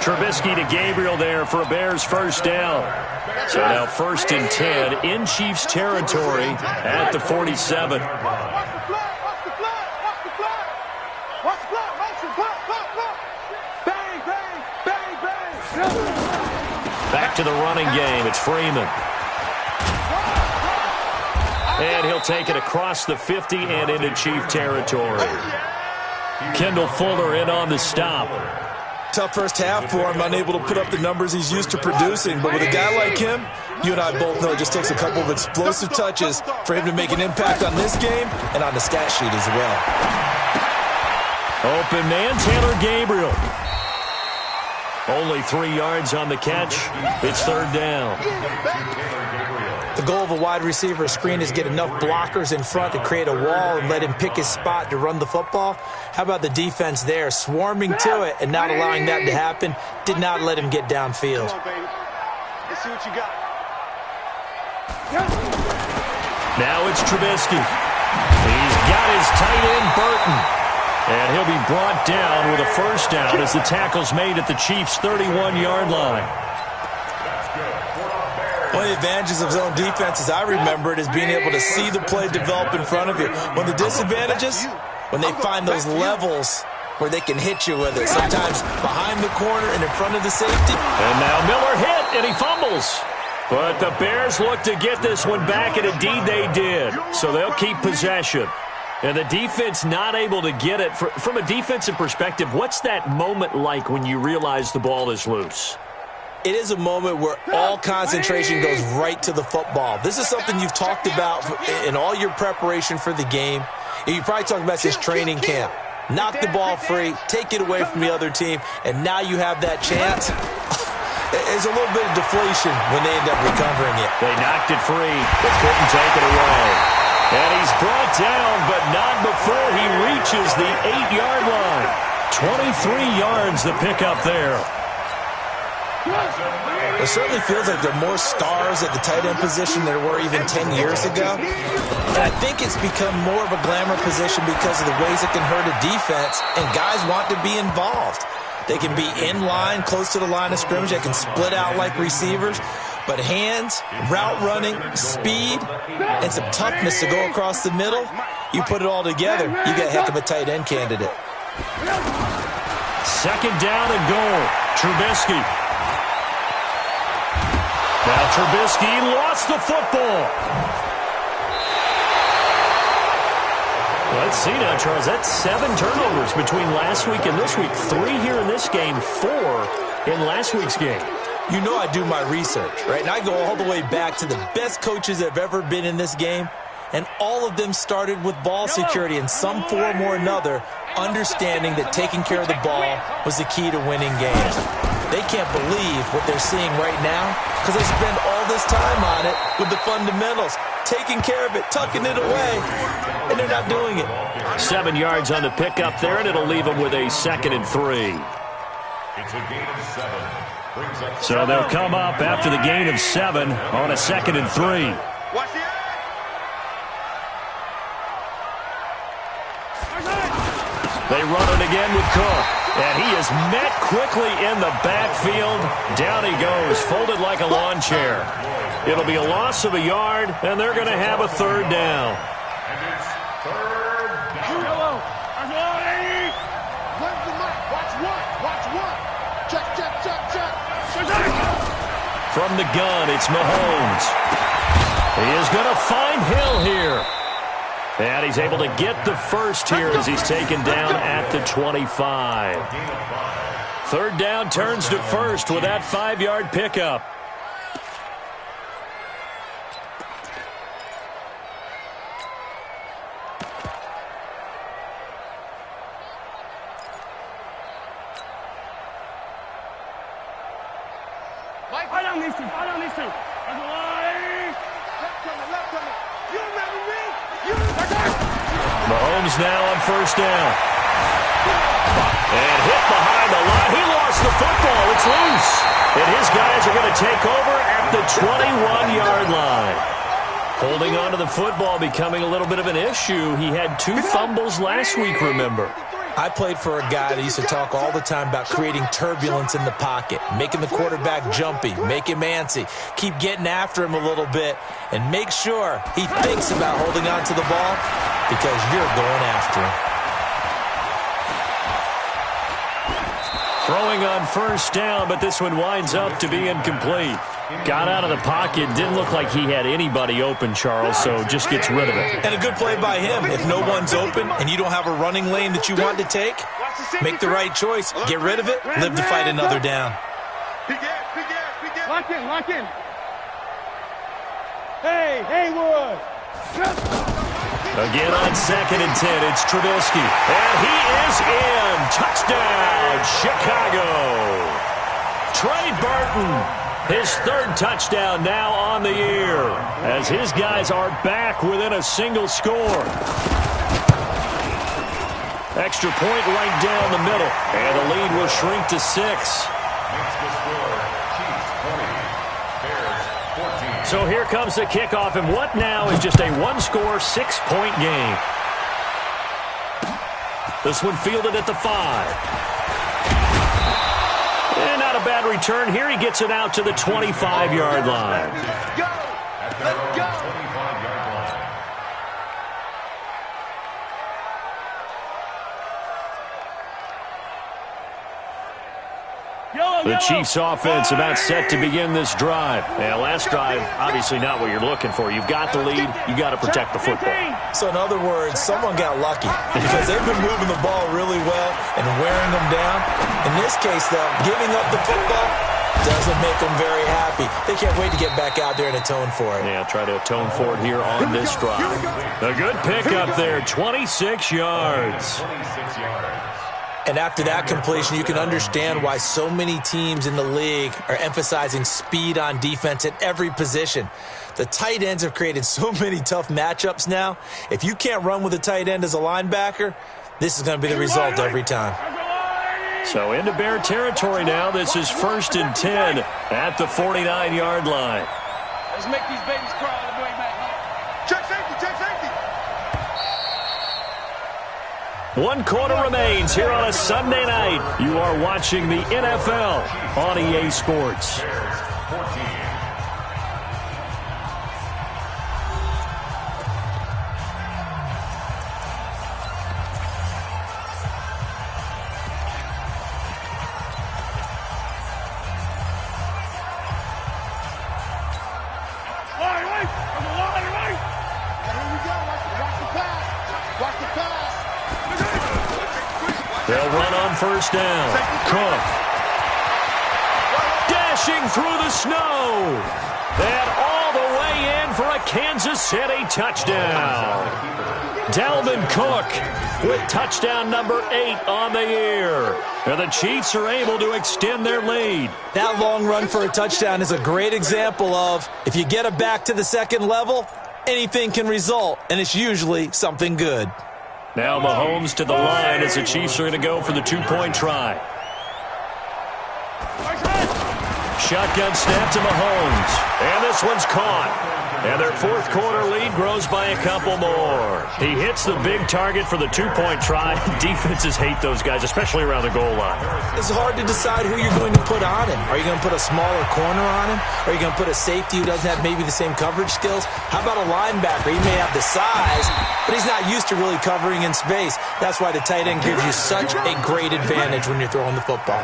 Trubisky to Gabriel there for a Bears first down. So now 1st and 10 in Chiefs territory at the 47. Back to the running game. It's Freeman. And he'll take it across the 50 and into Chief territory. Kendall Fuller in on the stop. Tough first half for him, unable to put up the numbers he's used to producing. But with a guy like him, you and I both know it just takes a couple of explosive touches for him to make an impact on this game and on the stat sheet as well. Open man, Taylor Gabriel. Only 3 yards on the catch. It's third down. The goal of a wide receiver screen is get enough blockers in front to create a wall and let him pick his spot to run the football. How about the defense there, swarming to it and not allowing that to happen? Did not let him get downfield. Come on, baby. Let's see what you got. Now it's Trubisky. He's got his tight end, Burton. And he'll be brought down with a first down as the tackle's made at the Chiefs' 31-yard line. One of the advantages of zone defense, as I remember it, is being able to see the play develop in front of you. One of the disadvantages, when they find those levels where they can hit you with it, sometimes behind the corner and in front of the safety. And now Miller hit, and he fumbles. But the Bears look to get this one back, and indeed they did. So they'll keep possession. And the defense not able to get it. From a defensive perspective, what's that moment like when you realize the ball is loose? It is a moment where all concentration goes right to the football. This is something you've talked about in all your preparation for the game. You probably talked about this training camp. Knock the ball free, take it away from the other team, and now you have that chance. There's a little bit of deflation when they end up recovering it. They knocked it free, but couldn't take it away. And he's brought down, but not before he reaches the 8-yard line. 23 yards the pickup there. It certainly feels like there are more stars at the tight end position than there were even 10 years ago. And I think it's become more of a glamour position because of the ways it can hurt a defense, and guys want to be involved. They can be in line, close to the line of scrimmage. They can split out like receivers. But hands, route running, speed, and some toughness to go across the middle, you put it all together, you got a heck of a tight end candidate. Second down and goal. Trubisky. Now Trubisky lost the football. Let's see now, Charles. That's 7 turnovers between last week and this week. 3 here in this game, 4 in last week's game. You know I do my research, right? And I go all the way back to the best coaches that have ever been in this game, and all of them started with ball security in some form or another, understanding that taking care of the ball was the key to winning games. They can't believe what they're seeing right now because they spend all this time on it with the fundamentals, taking care of it, tucking it away, and they're not doing it. 7 yards on the pickup there, and it'll leave them with a 2nd and 3. It's a gain of 7. So they'll come up after the gain of 7 on a 2nd and 3. Watch the They run it again with Cook. And he is met quickly in the backfield. Down he goes, folded like a lawn chair. It'll be a loss of a yard, and they're going to have a third down. And it's third down. Where's the mic? Watch one. Watch one. Check, check, check, check. From the gun, it's Mahomes. He is going to find Hill here. And he's able to get the first here as he's taken down at the 25. Third down turns to first with that 5-yard pickup. Mahomes now on first down. And hit behind the line. He lost the football. It's loose. And his guys are going to take over at the 21-yard line. Holding on to the football becoming a little bit of an issue. He had 2 fumbles last week, remember. I played for a guy that used to talk all the time about creating turbulence in the pocket, making the quarterback jumpy, make him antsy, keep getting after him a little bit, and make sure he thinks about holding on to the ball because you're going after him. Throwing on first down, but this one winds up to be incomplete. Got out of the pocket. Didn't look like he had anybody open, Charles, so just gets rid of it. And a good play by him. If no one's open and you don't have a running lane that you want to take, make the right choice. Get rid of it. Live to fight another down. Lock in, lock in. Hey, Haywood. Again on 2nd and 10, it's Trubisky. And he is in. Touchdown, Chicago. Trey Burton, his 3rd touchdown now on the year, as his guys are back within a single score. Extra point right down the middle, and the lead will shrink to 6. So here comes the kickoff, and what now is just a one-score, 6-point game. This one fielded at the 5. And not a bad return. Here he gets it out to the 25-yard line. Let's go! Let's go! The Chiefs offense about set to begin this drive. Yeah, last drive, obviously not what you're looking for. You've got the lead. You got to protect the football. So in other words, someone got lucky because they've been moving the ball really well and wearing them down. In this case, though, giving up the football doesn't make them very happy. They can't wait to get back out there and atone for it. Yeah, try to atone for it here on this drive. A good pickup there, 26 yards. 26 yards. And after that completion, you can understand why so many teams in the league are emphasizing speed on defense at every position. The tight ends have created so many tough matchups now. If you can't run with a tight end as a linebacker, this is going to be the result every time. So into Bear territory now. This is 1st and 10 at the 49-yard line. Let's make these babies crawl all the way back. Check safety, check safety. 1 quarter remains here on a Sunday night. You are watching the NFL on EA Sports. They'll run on first down. Cook. Dashing through the snow. And all the way in for a Kansas City touchdown. Dalvin Cook with touchdown number 8 on the year. And the Chiefs are able to extend their lead. That long run for a touchdown is a great example of if you get it back to the second level, anything can result, and it's usually something good. Now Mahomes to the line as the Chiefs are going to go for the 2-point try. Shotgun snap to Mahomes. And this one's caught. And their 4th quarter lead grows by a couple more. He hits the big target for the 2-point try. Defenses hate those guys, especially around the goal line. It's hard to decide who you're going to put on him. Are you going to put a smaller corner on him? Are you going to put a safety who doesn't have maybe the same coverage skills? How about a linebacker? He may have the size, but he's not used to really covering in space. That's why the tight end gives you such a great advantage when you're throwing the football.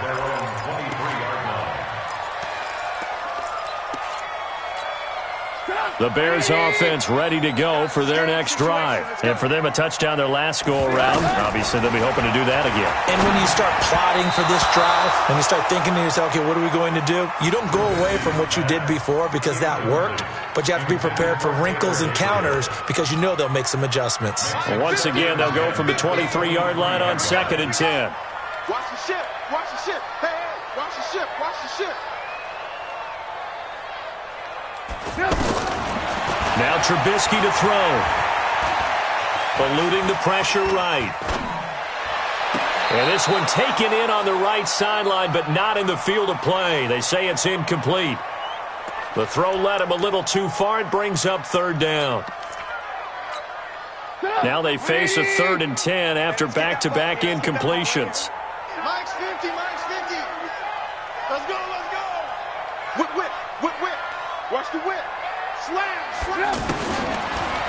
The Bears offense ready to go for their next drive. And for them, a touchdown their last go-around. Obviously, they'll be hoping to do that again. And when you start plotting for this drive, when you start thinking to yourself, okay, what are we going to do? You don't go away from what you did before because that worked, but you have to be prepared for wrinkles and counters because you know they'll make some adjustments. And once again, they'll go from the 23-yard line on 2nd and 10. Watch the ship, watch the ship. Hey, watch the ship, watch the ship. Now Trubisky to throw. Eluding the pressure right. And this one taken in on the right sideline, but not in the field of play. They say it's incomplete. The throw led him a little too far. It brings up 3rd down. Now they face a 3rd and 10 after back-to-back incompletions. Mike's 50, Mike's 50. Let's go, let's go. Whip, whip, whip, whip. Watch the whip. Slam, slam.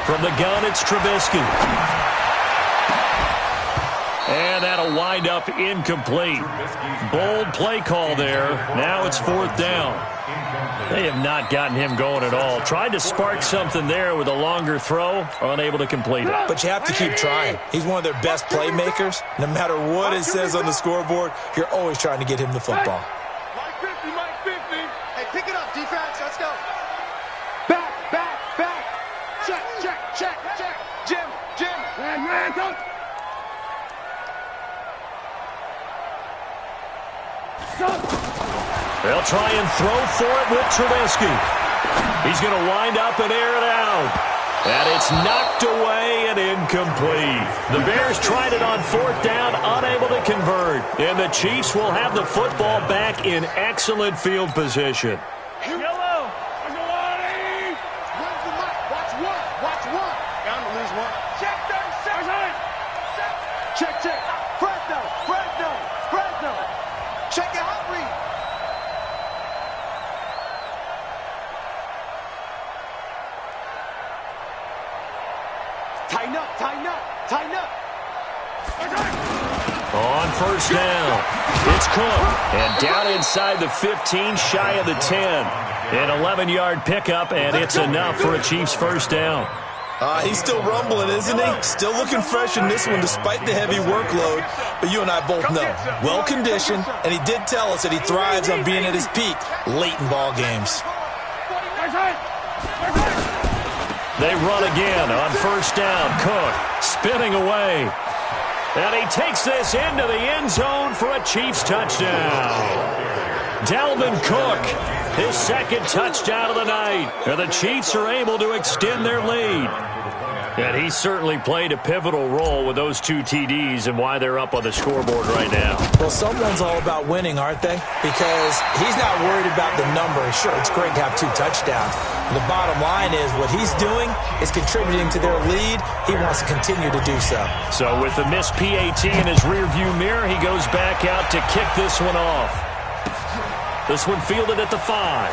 From the gun, it's Trubisky. And that'll wind up incomplete. Bold play call there. Now it's 4th down. They have not gotten him going at all. Tried to spark something there with a longer throw, unable to complete it. But you have to keep trying. He's one of their best playmakers. No matter what it says on the scoreboard, you're always trying to get him the football. Mike 50, Mike 50. Hey, pick it up, defense. Let's go. Back, back, back. Check, check, check, check. Jim, Jim. Man, go. They'll try and throw for it with Trubisky. He's going to wind up and air it out. And it's knocked away and incomplete. The Bears tried it on 4th down, unable to convert. And the Chiefs will have the football back in excellent field position. Yellow. Where's the mic? Watch one. Watch one. Bound to lose one. Check 36. Check, check. Fresno, Fresno, Fresno. Check your hot read. Tighten up, tighten up, tighten up. On 1st down, it's Cook. And down inside the 15, shy of the 10. An 11-yard pickup, and it's enough for a Chiefs 1st down. He's still rumbling, isn't he? Still looking fresh in this one despite the heavy workload. But you and I both know, well-conditioned, and he did tell us that he thrives on being at his peak late in ball games. They run again on 1st down. Cook spinning away. And he takes this into the end zone for a Chiefs touchdown. Dalvin Cook, his 2nd touchdown of the night. And the Chiefs are able to extend their lead. And he certainly played a pivotal role with those 2 TDs and why they're up on the scoreboard right now. Well, someone's all about winning, aren't they? Because he's not worried about the number. Sure, it's great to have 2 touchdowns. The bottom line is what he's doing is contributing to their lead. He wants to continue to do so. So with the missed PAT in his rearview mirror, he goes back out to kick this one off. This one fielded at the 5.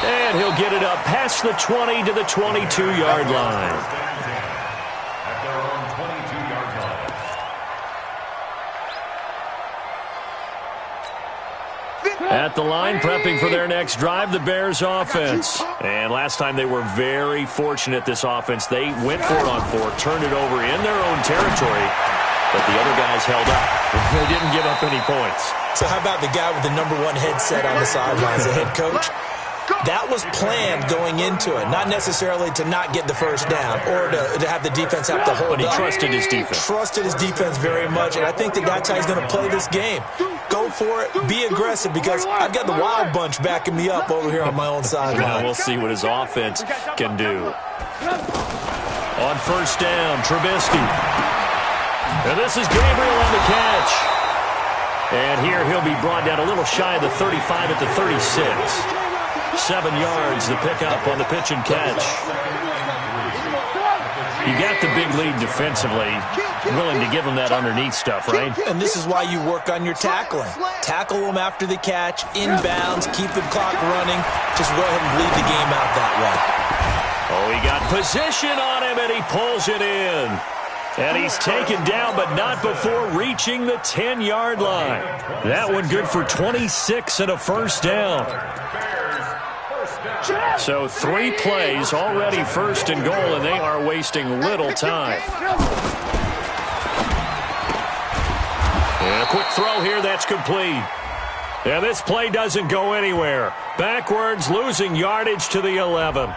And he'll get it up past the 20 to the 22-yard line. At their own 22-yard line. At the line, prepping for their next drive, the Bears offense. And last time they were very fortunate, this offense. They went for it on 4, turned it over in their own territory, but the other guys held up. They didn't give up any points. So how about the guy with the #1 headset on the sidelines, the head coach? That was planned going into it, not necessarily to not get the 1st down or to have the defense have to hold up. But he trusted his defense. Trusted his defense very much, and I think that's how he's going to play this game. Go for it, be aggressive, because I've got the Wild Bunch backing me up over here on my own sideline. Well, we'll see what his offense can do. On 1st down, Trubisky. And this is Gabriel on the catch. And here he'll be brought down a little shy of the 35 at the 36. 7 yards, the pickup on the pitch and catch. You got the big lead defensively. Willing to give them that underneath stuff, right? And this is why you work on your tackling. Tackle them after the catch, inbounds, keep the clock running. Just go ahead and bleed the game out that way. Oh, he got position on him, and he pulls it in. And he's taken down, but not before reaching the 10-yard line. That one good for 26 and a 1st down. So 3 plays already 1st and goal, and they are wasting little time. And a quick throw here, that's complete. And this play doesn't go anywhere. Backwards, losing yardage to the 11.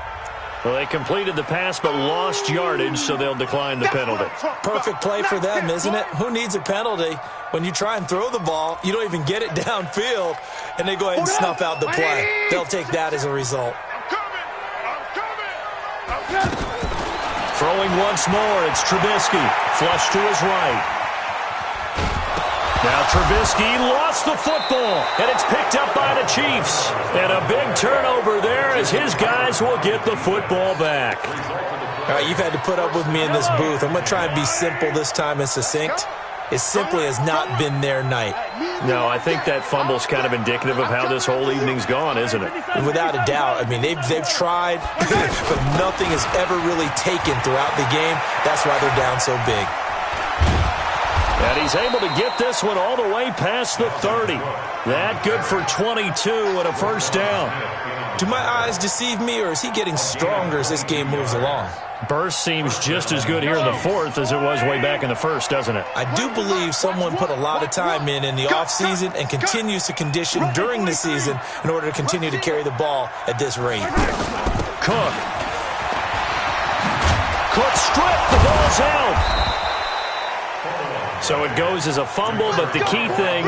Well, they completed the pass but lost yardage, so they'll decline the penalty. Perfect play for them, isn't it? Who needs a penalty? When you try and throw the ball, you don't even get it downfield, and they go ahead and snuff out the play. They'll take that as a result. Throwing once more, it's Trubisky. Flush to his right. Now Trubisky lost the football, and it's picked up by the Chiefs. And a big turnover there as his guys will get the football back. All right, you've had to put up with me in this booth. I'm going to try and be simple this time and succinct. it simply has not been their night. No, I think that fumble's kind of indicative of how this whole evening's gone, isn't it? Without a doubt. I mean, they've tried, but nothing has ever really taken throughout the game. That's why they're down so big. And he's able to get this one all the way past the 30. That good for 22 and a first down. Do my eyes deceive me, or is he getting stronger as this game moves along? Burst seems just as good here in the fourth as it was way back in the first, doesn't it? I do believe someone put a lot of time in the offseason and continues to condition during the season in order to continue to carry the ball at this rate. Cook stripped. The ball's out. So it goes as a fumble, but the key thing,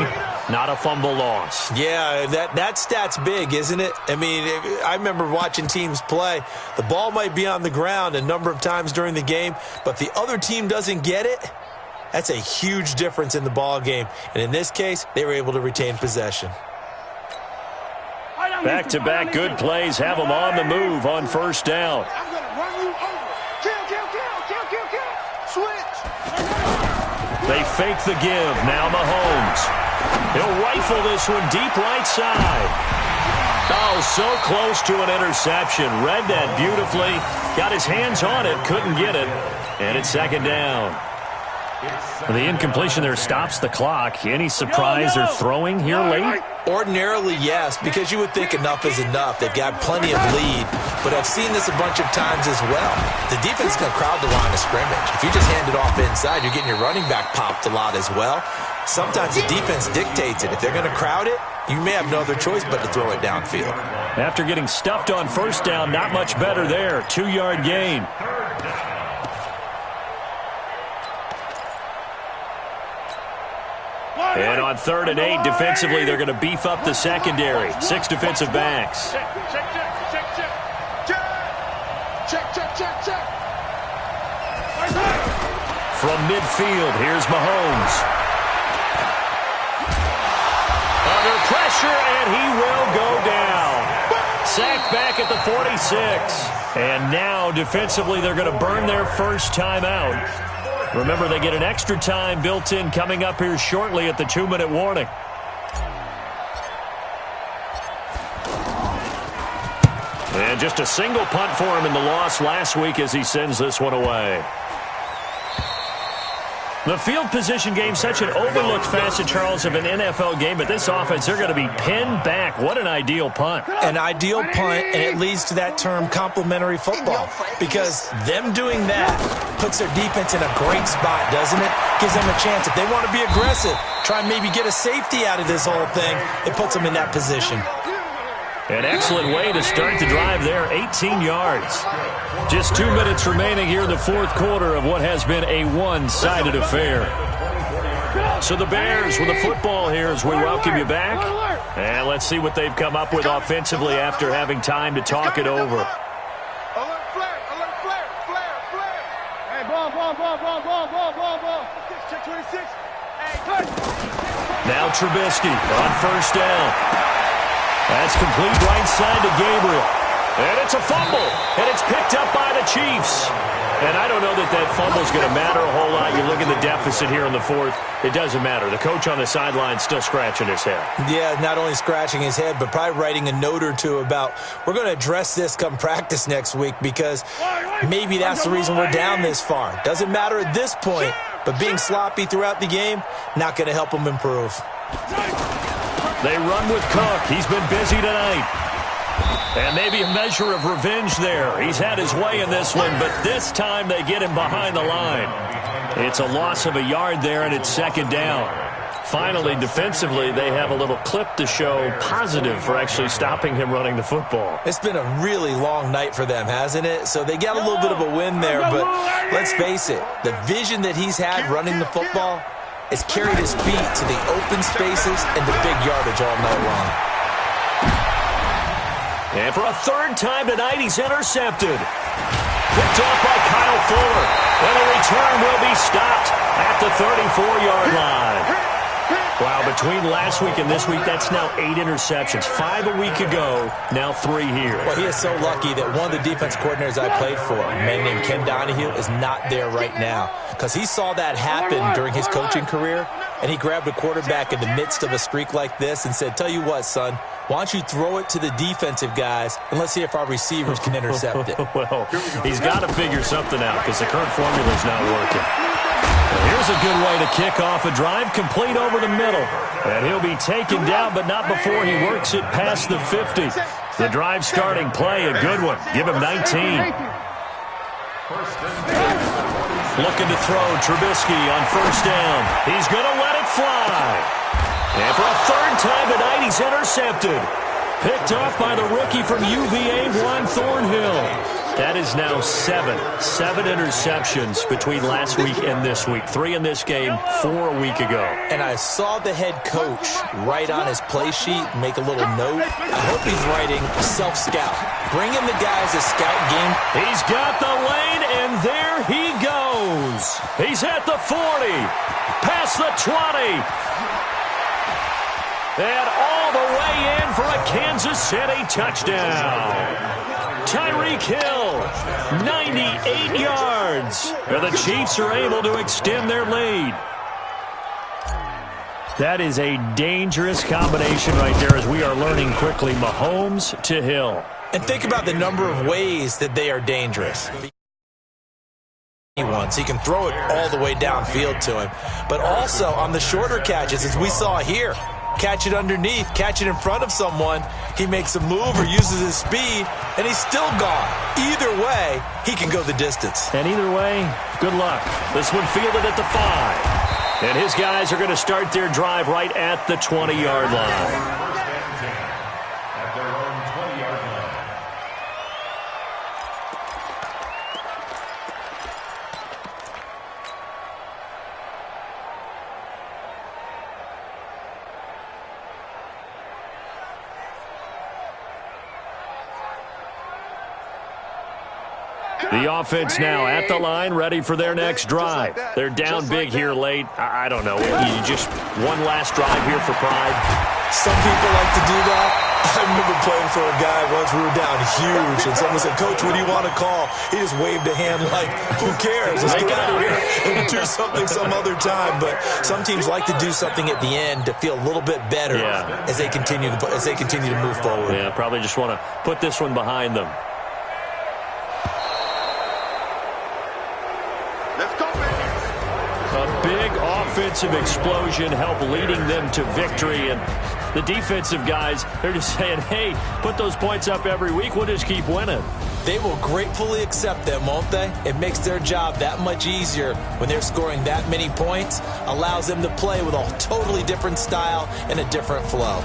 not a fumble loss. Yeah, that stat's big, isn't it? I mean, I remember watching teams play. The ball might be on the ground a number of times during the game, but if the other team doesn't get it, that's a huge difference in the ball game. And in this case, they were able to retain possession. Back-to-back good plays have them on the move on first down. I'm going to run you over. Kill. Switch. They fake the give. Now Mahomes. He'll rifle this one deep right side. Oh, so close to an interception. Read that beautifully. Got his hands on it. Couldn't get it. And it's second down. The incompletion there stops the clock. Any surprise they're throwing here late? Ordinarily, yes, because you would think enough is enough. They've got plenty of lead, but I've seen this a bunch of times as well. The defense is going to crowd the line of scrimmage. If you just hand it off inside, you're getting your running back popped a lot as well. Sometimes the defense dictates it. If they're going to crowd it, you may have no other choice but to throw it downfield. After getting stuffed on first down, not much better there. 2-yard gain. And on 3rd and 8, defensively, they're going to beef up the secondary. 6 defensive backs. Check. From midfield, here's Mahomes. Under pressure, and he will go down. Sacked back at the 46. And now, defensively, they're going to burn their first time out. Remember, they get an extra time built in coming up here shortly at the 2-minute warning. And just a single punt for him in the loss last week as he sends this one away. The field position game, such an overlooked facet, Charles, of an NFL game, but this offense, they're going to be pinned back. What an ideal punt. An ideal punt, and it leads to that term complementary football, because them doing that puts their defense in a great spot, doesn't it? Gives them a chance. If they want to be aggressive, try and maybe get a safety out of this whole thing, it puts them in that position. An excellent way to start the drive there, 18 yards. Just 2 minutes remaining here in the fourth quarter of what has been a one-sided affair. So the Bears with the football here as we welcome you back. And let's see what they've come up with offensively after having time to talk it over. Alert flare. Hey, ball. Check 26. Hey, cut. Now Trubisky on first down. That's complete right side to Gabriel. And it's a fumble. And it's picked up by the Chiefs. And I don't know that fumble's going to matter a whole lot. You look at the deficit here in the fourth. It doesn't matter. The coach on the sideline still scratching his head. Yeah, not only scratching his head, but probably writing a note or two about, we're going to address this come practice next week, because maybe that's the reason we're down this far. Doesn't matter at this point, but being sloppy throughout the game, not going to help them improve. They run with Cook. He's been busy tonight. And maybe a measure of revenge there. He's had his way in this one, but this time they get him behind the line. It's a loss of a yard there, and it's second down. Finally, defensively, they have a little clip to show positive for actually stopping him running the football. It's been a really long night for them, hasn't it? So they got a little bit of a win there, but let's face it, the vision that he's had running the football has carried his feet to the open spaces and the big yardage all night long. And for a third time tonight, he's intercepted. Picked off by Kyle Fuller. And the return will be stopped at the 34-yard line. Wow, between last week and this week, that's now 8 interceptions. 5 a week ago, now 3 here. Well, he is so lucky that one of the defense coordinators I played for, a man named Ken Donahue, is not there right now. Because he saw that happen during his coaching career, and he grabbed a quarterback in the midst of a streak like this and said, tell you what, son, why don't you throw it to the defensive guys, and let's see if our receivers can intercept it. Well, he's got to figure something out because the current formula is not working. Here's a good way to kick off a drive, complete over the middle. And he'll be taken down, but not before he works it past the 50. The drive starting play, a good one. Give him 19. Looking to throw, Trubisky on first down. He's going to let it fly. And for a third time tonight, he's intercepted. Picked off by the rookie from UVA, Juan Thornhill. That is now 7 interceptions between last week and this week. 3 in this game, 4 a week ago. And I saw the head coach write on his play sheet, make a little note. I hope he's writing self-scout. Bring in the guys a scout game. He's got the lane, and there he goes. He's at the 40, past the 20. And all the way in for a Kansas City touchdown. Tyreek Hill, 98 yards. And the Chiefs are able to extend their lead. That is a dangerous combination right there as we are learning quickly. Mahomes to Hill. And think about the number of ways that they are dangerous. So you can throw it all the way downfield to him. But also on the shorter catches, as we saw here, catch it underneath, catch it in front of someone, he makes a move or uses his speed, and he's still gone. Either way, he can go the distance. And either way, good luck. This one fielded at the 5. And his guys are going to start their drive right at the 20-yard line. At their own 20-yard line. The offense now at the line, ready for their next drive. They're down big here late. I don't know. You just one last drive here for pride. Some people like to do that. I remember playing for a guy once. We were down huge, and someone said, Coach, what do you want to call? He just waved a hand like, who cares? Let's get out of here and do something some other time. But some teams like to do something at the end to feel a little bit better as they continue to move forward. Yeah, probably just want to put this one behind them. A big offensive explosion helped leading them to victory. And the defensive guys, they're just saying, hey, put those points up every week. We'll just keep winning. They will gratefully accept them, won't they? It makes their job that much easier when they're scoring that many points. Allows them to play with a totally different style and a different flow.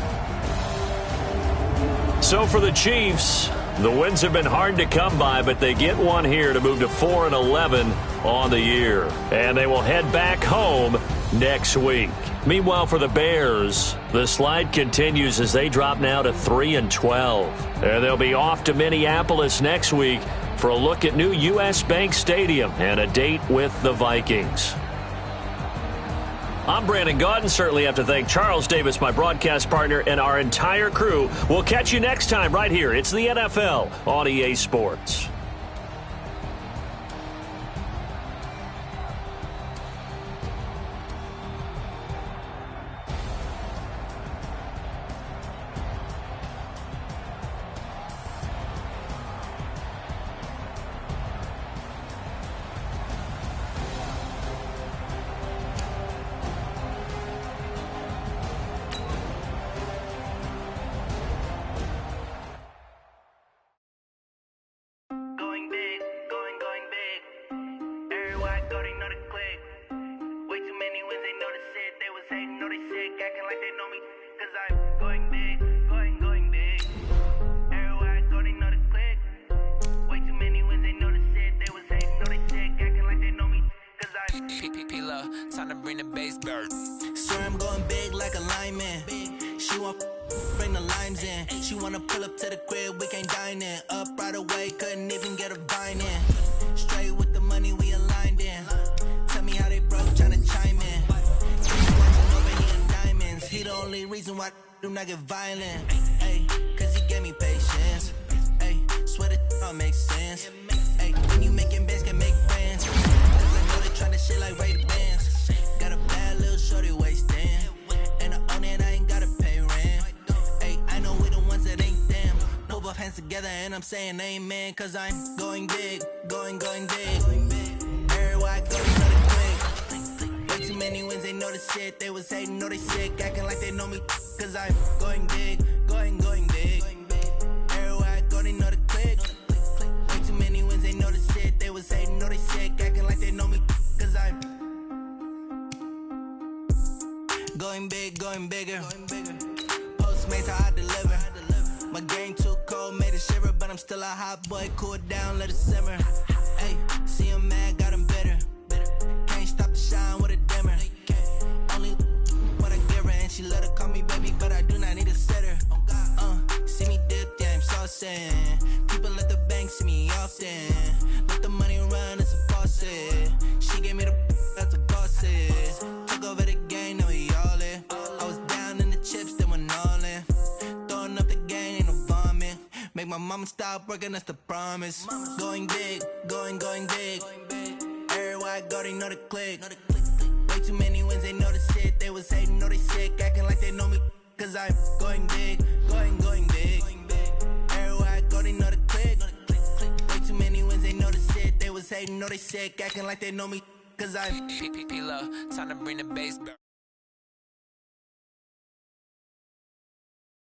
So for the Chiefs, the wins have been hard to come by, but they get one here to move to 4-11 on the year. And they will head back home next week. Meanwhile, for the Bears, the slide continues as they drop now to 3-12. And they'll be off to Minneapolis next week for a look at new U.S. Bank Stadium and a date with the Vikings. I'm Brandon Gaudin. Certainly have to thank Charles Davis, my broadcast partner, and our entire crew. We'll catch you next time right here. It's the NFL on EA Sports. Time to bring the bass back. Swear I'm going big like a lineman. She want bring the limes in. She wanna pull up to the crib, we can't dine in. Up right away, couldn't even get a vine in. Straight with the money we aligned in. Tell me how they broke, tryna chime in. Keep watching over here and diamond. the only reason why I do not get violent. Ay, cause he gave me patience. Ay, swear that all makes sense. Ay, when you making bands, can make friends. Cause I know they tryna shit like Ray Bans. Got a bad little shorty wasting. And I own it, I ain't gotta pay rent. Ay, I know we the ones that ain't them. Put both hands together and I'm saying amen. Cause I'm going big, going big. Everywhere I go, you know the quick. Way too many wins, they know the shit. They was hating, know they sick, acting like they know me. Cause I'm going big, going big. Everywhere I go, they know the click. Way too many wins, they know the shit. They was hating, know they sick, acting like they know me. Cause I'm going big, going bigger. Postmates, how I deliver. My game too cold, made it shiver, but I'm still a hot boy. Cool it down, let it simmer. Hey, see him mad, got him bitter. Can't stop the shine with a dimmer. Only what I give her, and she let her call me baby, but I do not need a sitter. See me dip, yeah, I'm saucing. People let the bank see me often. Let the money run, it's a faucet. She gave me the that's a faucet. Took over the game, now we all in. I was down in the chips, then went all in. Throwing up the game, ain't no vomit. Make my mama stop working, that's the promise. Going big, going big. Everywhere I go, they know the click. Way too many wins, they know the shit. They was hating, know they sick, acting like they know me. Cause I'm going big, going big. Everywhere I go, they know the click. Way too many wins, they know the shit. They was hating, know they sick, acting like they know me. Cause I'm P-Lo, time to bring the bass back.